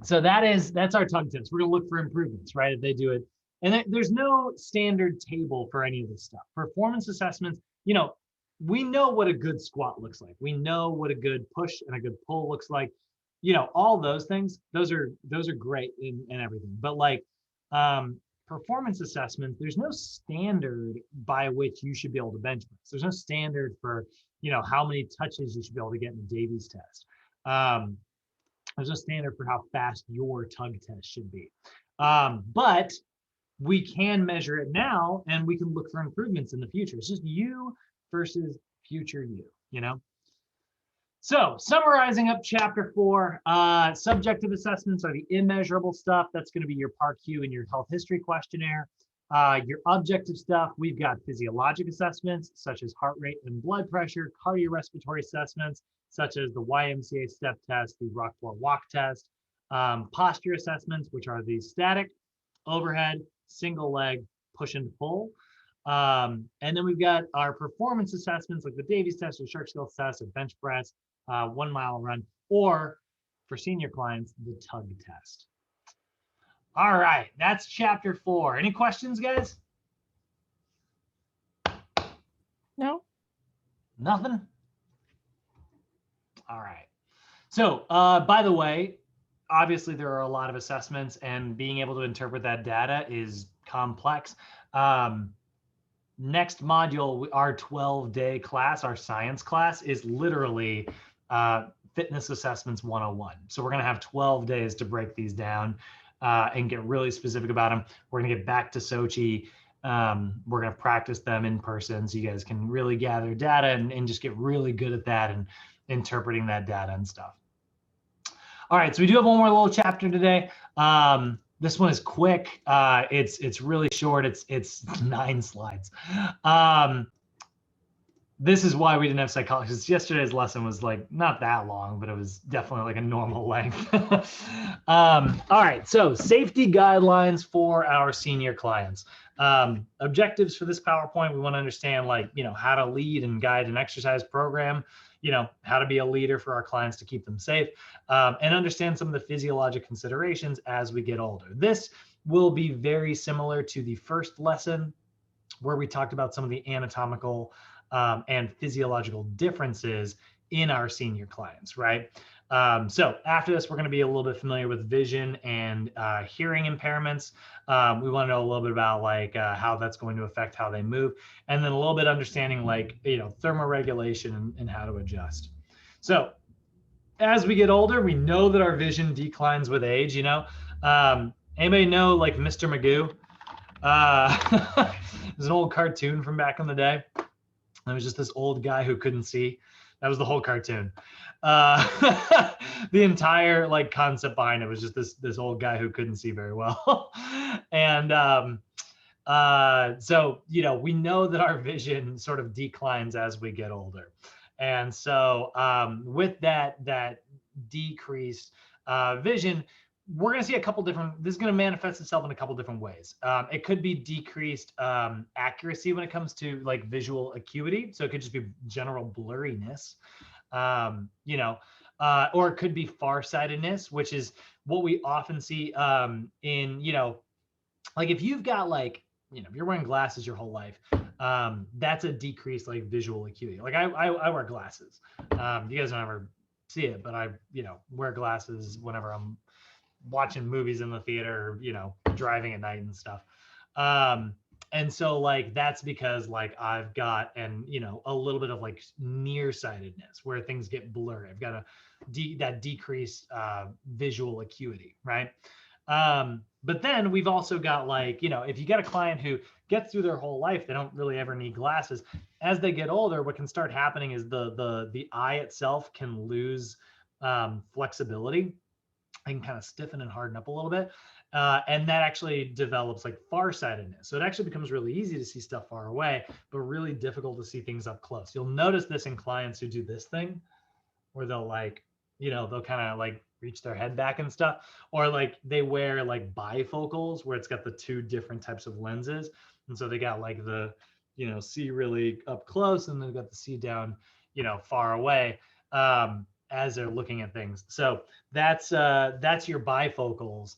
So that's our tug test. We're gonna look for improvements, right? If they do it, and there's no standard table for any of this stuff. Performance assessments, we know what a good squat looks like. We know what a good push and a good pull looks like. All those things, those are great and everything. But like performance assessments, there's no standard by which you should be able to bench press. There's no standard for, how many touches you should be able to get in the Davies test. There's no standard for how fast your tug test should be. But we can measure it now, and we can look for improvements in the future. It's just you versus future you, So summarizing up chapter 4, subjective assessments are the immeasurable stuff. That's going to be your PAR-Q and your health history questionnaire. Your objective stuff, we've got physiologic assessments, such as heart rate and blood pressure, cardiorespiratory assessments, such as the YMCA step test, the rock floor walk test, posture assessments, which are the static, overhead, single leg, push and pull. And then we've got our performance assessments like the Davies test or shark skills test or bench press, 1 mile run, or for senior clients, the tug test. All right, that's chapter 4. Any questions, guys? No. Nothing? All right. So by the way, obviously there are a lot of assessments, and being able to interpret that data is complex. Next module, our 12-day class, our science class, is literally fitness assessments 101. So we're going to have 12 days to break these down and get really specific about them. We're going to get back to Sochi. We're going to practice them in person so you guys can really gather data and just get really good at that and interpreting that data and stuff. All right, so we do have one more little chapter today. This one is quick. It's really short. It's 9 slides. This is why we didn't have psychologists. Yesterday's lesson was like not that long, but it was definitely like a normal length. All right, so safety guidelines for our senior clients. Objectives for this PowerPoint, we want to understand how to lead and guide an exercise program, how to be a leader for our clients to keep them safe, and understand some of the physiologic considerations as we get older. This will be very similar to the first lesson where we talked about some of the anatomical and physiological differences in our senior clients, right? So after this, we're going to be a little bit familiar with vision and hearing impairments. We want to know a little bit about how that's going to affect how they move, and then a little bit understanding thermoregulation and how to adjust. So as we get older, we know that our vision declines with age. Anybody know Mr. Magoo? There's an old cartoon from back in the day. It was just this old guy who couldn't see. That was the whole cartoon. The entire concept behind it was just this old guy who couldn't see very well. And so we know that our vision sort of declines as we get older. And so with that decreased vision, we're going to see a couple different, this is going to manifest itself in a couple different ways. It could be decreased accuracy when it comes to visual acuity. So it could just be general blurriness, or it could be farsightedness, which is what we often see in, if you've got if you're wearing glasses your whole life, that's a decreased visual acuity. I wear glasses. You guys don't ever see it, but I, wear glasses whenever I'm watching movies in the theater, driving at night and stuff. And so like that's because like I've got a little bit of like nearsightedness where things get blurry. I've got that decreased visual acuity, right? But then we've also got like, if you got a client who gets through their whole life, they don't really ever need glasses. As they get older, what can start happening is the eye itself can lose flexibility and kind of stiffen and harden up a little bit. And that actually develops like farsightedness. So it actually becomes really easy to see stuff far away, but really difficult to see things up close. You'll notice this in clients who do this thing where they'll like, they'll kind of like reach their head back and stuff, or like they wear like bifocals where it's got the two different types of lenses. And so they got like the, see really up close, and they've got the see down, far away. As they're looking at things. So that's your bifocals.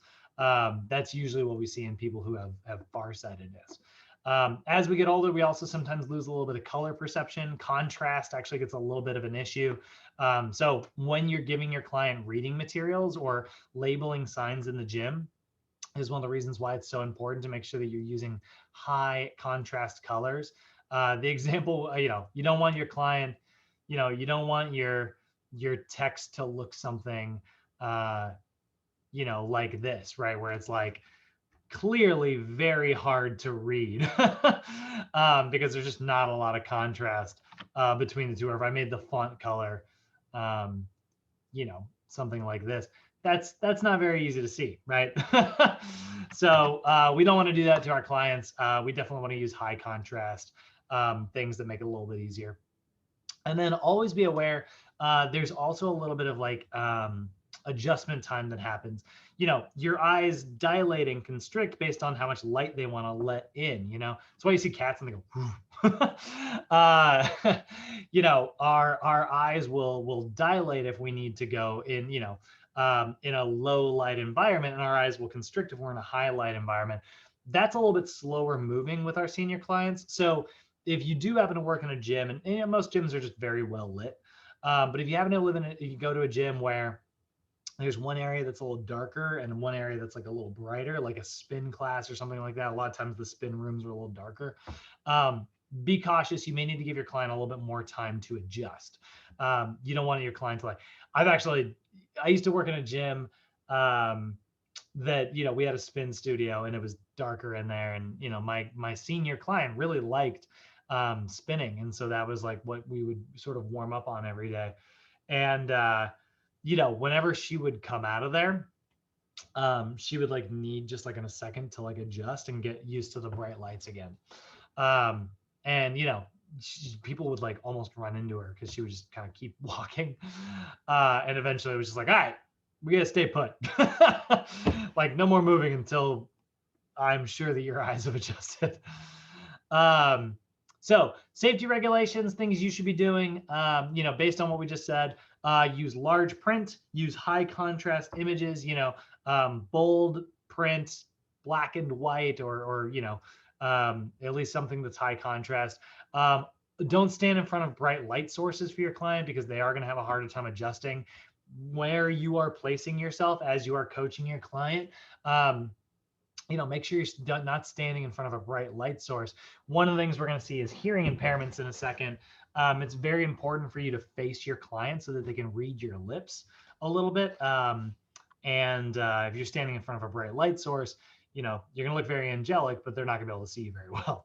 That's usually what we see in people who have farsightedness. As we get older, we also sometimes lose a little bit of color perception. Contrast actually gets a little bit of an issue. So when you're giving your client reading materials or labeling signs in the gym, is one of the reasons why it's so important to make sure that you're using high contrast colors. The example, you don't want your client, you don't want your text to look something, like this, right? Where it's like clearly very hard to read because there's just not a lot of contrast between the two. Or if I made the font color, something like this, that's not very easy to see, right? So we don't want to do that to our clients. We definitely want to use high contrast things that make it a little bit easier. And then always be aware, there's also a little bit of like adjustment time that happens. Your eyes dilate and constrict based on how much light they want to let in. That's why you see cats and they go, our eyes will dilate if we need to go in, in a low light environment, and our eyes will constrict if we're in a high light environment. That's a little bit slower moving with our senior clients. So if you do happen to work in a gym, and most gyms are just very well lit, but if you happen to live you go to a gym where there's one area that's a little darker and one area that's like a little brighter, like a spin class or something like that. A lot of times the spin rooms are a little darker. Be cautious. You may need to give your client a little bit more time to adjust. You don't want your client to like, I used to work in a gym that, we had a spin studio and it was darker in there. And, my senior client really liked spinning. And so that was like what we would sort of warm up on every day. And, whenever she would come out of there, she would like need just like in a second to like adjust and get used to the bright lights again. And, people would like almost run into her because she would just kind of keep walking. And eventually it was just like, all right, we got to stay put. Like no more moving until I'm sure that your eyes have adjusted. So safety regulations, things you should be doing, based on what we just said. Use large print, use high contrast images, bold print, black and white, or at least something that's high contrast. Don't stand in front of bright light sources for your client because they are going to have a harder time adjusting. Where you are placing yourself as you are coaching your client, make sure you're not standing in front of a bright light source. One of the things we're going to see is hearing impairments in a second. It's very important for you to face your client so that they can read your lips a little bit. If you're standing in front of a bright light source, you're going to look very angelic, but they're not going to be able to see you very well.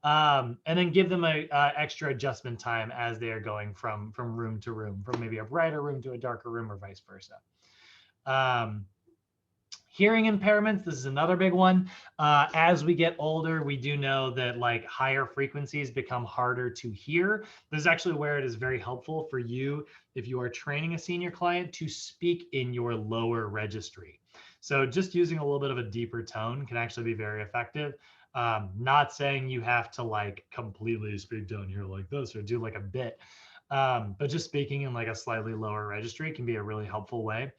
And then give them a extra adjustment time as they are going from room to room, from maybe a brighter room to a darker room or vice versa. Hearing impairments, this is another big one. As we get older, we do know that like higher frequencies become harder to hear. This is actually where it is very helpful for you, if you are training a senior client, to speak in your lower registry. So just using a little bit of a deeper tone can actually be very effective. Not saying you have to like completely speak down here like this or do like a bit, but just speaking in like a slightly lower registry can be a really helpful way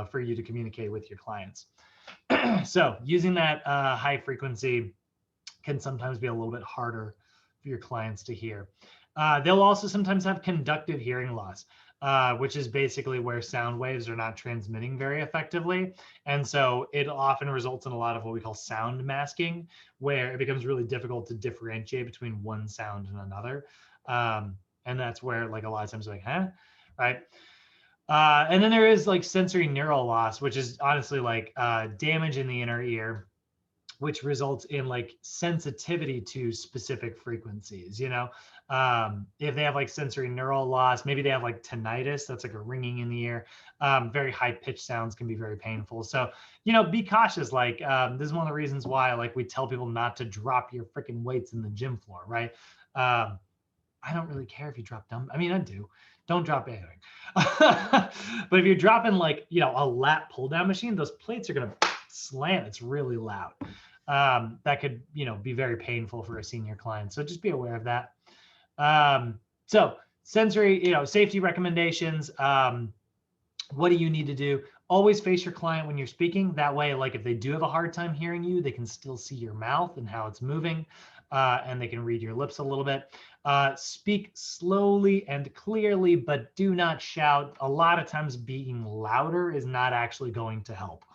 for you to communicate with your clients. So using that high frequency can sometimes be a little bit harder for your clients to hear. They'll also sometimes have conductive hearing loss, which is basically where sound waves are not transmitting very effectively. And so it often results in a lot of what we call sound masking, where it becomes really difficult to differentiate between one sound and another. And that's where like a lot of times like, huh? Right. And then there is like sensory neural loss, which is honestly like damage in the inner ear, which results in like sensitivity to specific frequencies. If they have like sensory neural loss, maybe they have like tinnitus, that's like a ringing in the ear. Very high pitched sounds can be very painful. So, be cautious. Like this is one of the reasons why like we tell people not to drop your freaking weights in the gym floor, right? I don't really care if you drop dumb. I mean, I do. Don't drop anything. But if you're dropping like, a lat pull down machine, those plates are going to slam. It's really loud. That could, be very painful for a senior client. So just be aware of that. So sensory, safety recommendations. What do you need to do? Always face your client when you're speaking. That way, like if they do have a hard time hearing you, they can still see your mouth and how it's moving, and they can read your lips a little bit. Speak slowly and clearly, but do not shout. A lot of times being louder is not actually going to help.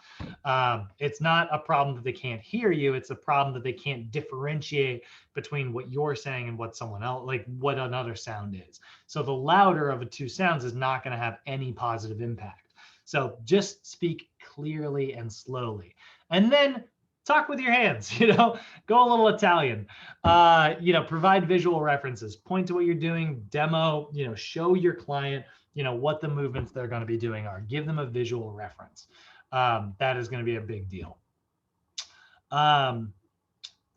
It's not a problem that they can't hear you. It's a problem that they can't differentiate between what you're saying and what someone else, like what another sound is. So the louder of the two sounds is not going to have any positive impact. So just speak clearly and slowly. And then talk with your hands, go a little Italian, provide visual references, point to what you're doing, demo, show your client, what the movements they're going to be doing are, give them a visual reference. That is going to be a big deal.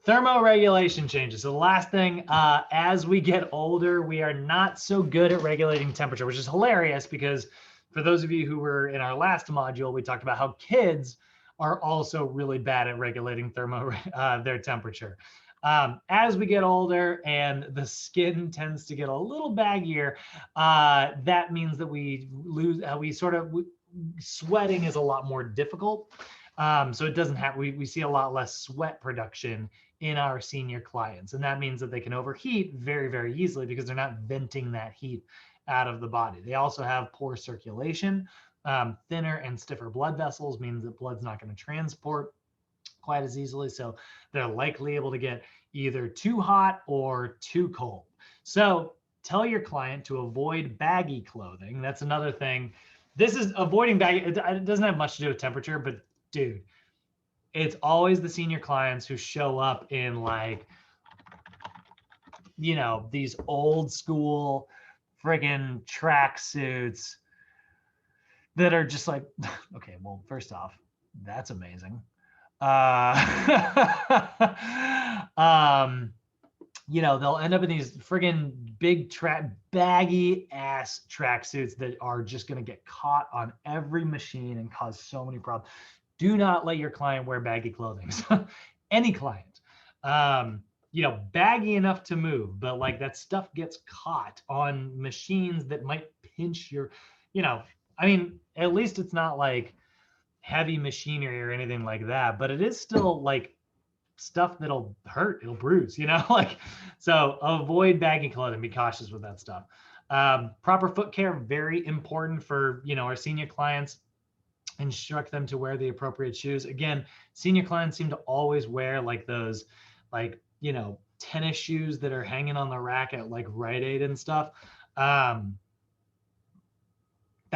Thermoregulation changes. So the last thing, as we get older, we are not so good at regulating temperature, which is hilarious because for those of you who were in our last module, we talked about how kids are also really bad at regulating their temperature. As we get older and the skin tends to get a little baggier, that means that we lose, sweating is a lot more difficult. So it doesn't have, we see a lot less sweat production in our senior clients. And that means that they can overheat very, very easily because they're not venting that heat out of the body. They also have poor circulation. Thinner and stiffer blood vessels means that blood's not going to transport quite as easily. So they're likely able to get either too hot or too cold. So tell your client to avoid baggy clothing. That's another thing. This is avoiding baggy. It doesn't have much to do with temperature, but dude, it's always the senior clients who show up in like, these old school friggin' track suits that are just like, okay, well, first off, that's amazing. They'll end up in these friggin' big baggy ass track suits that are just going to get caught on every machine and cause so many problems. Do not let your client wear baggy clothing. Any client, baggy enough to move, but like that stuff gets caught on machines that might pinch your, I mean, at least it's not like heavy machinery or anything like that, but it is still like stuff that'll hurt, it'll bruise, so avoid baggy clothing, be cautious with that stuff. Proper foot care, very important for, our senior clients. Instruct them to wear the appropriate shoes. Again, senior clients seem to always wear like those, like, tennis shoes that are hanging on the rack at like Rite Aid and stuff. That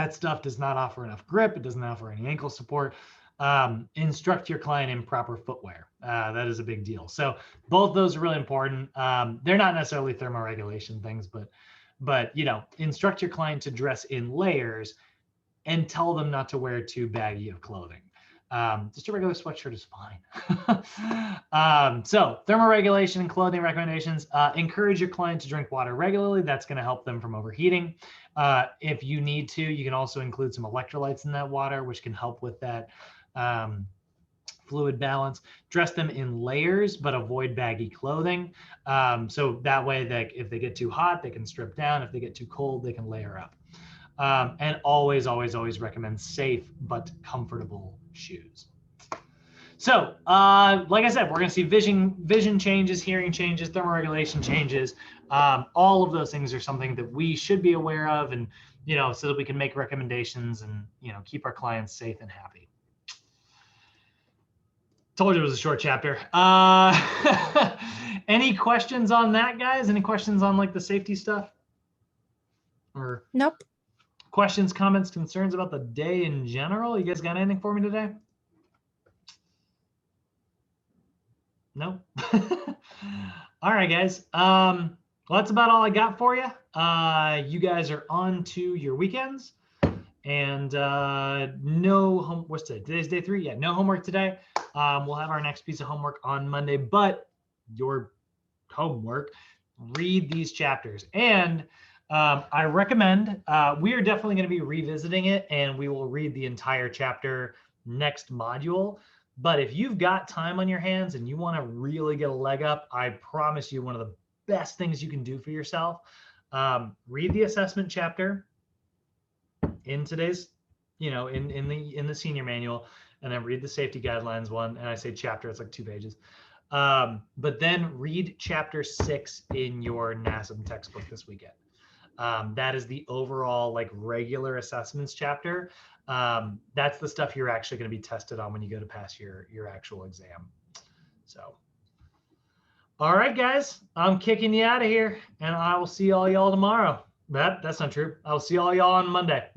stuff does not offer enough grip. It doesn't offer any ankle support. Instruct your client in proper footwear. That is a big deal. So both those are really important. They're not necessarily thermoregulation things, but instruct your client to dress in layers and tell them not to wear too baggy of clothing. Just a regular sweatshirt is fine. So thermoregulation and clothing recommendations, encourage your client to drink water regularly. That's going to help them from overheating. If you need to, you can also include some electrolytes in that water, which can help with that fluid balance. Dress them in layers, but avoid baggy clothing. So that way that if they get too hot, they can strip down. If they get too cold, they can layer up. And always, always, always recommend safe but comfortable shoes. So, like I said, we're going to see vision changes, hearing changes, thermoregulation changes. All of those things are something that we should be aware of, and so that we can make recommendations and keep our clients safe and happy. Told you it was a short chapter. Any questions on that, guys? Any questions on like the safety stuff? Or Nope. questions, comments, concerns about the day in general? You guys got anything for me today? No? All right, guys. Well, that's about all I got for you. You guys are on to your weekends. And no what's today? Today's day 3. Yeah, no homework today. We'll have our next piece of homework on Monday, but your homework, read these chapters. And I recommend, we are definitely going to be revisiting it, and we will read the entire chapter next module. But if you've got time on your hands and you want to really get a leg up, I promise you one of the best things you can do for yourself, read the assessment chapter in today's, in the senior manual, and then read the safety guidelines one. And I say chapter, it's like 2 pages. But then read chapter 6 in your NASM textbook this weekend. That is the overall like regular assessments chapter. That's the stuff you're actually going to be tested on when you go to pass your actual exam. So, all right, guys, I'm kicking you out of here, and I will see all y'all tomorrow. That's not true. I'll see all y'all on Monday.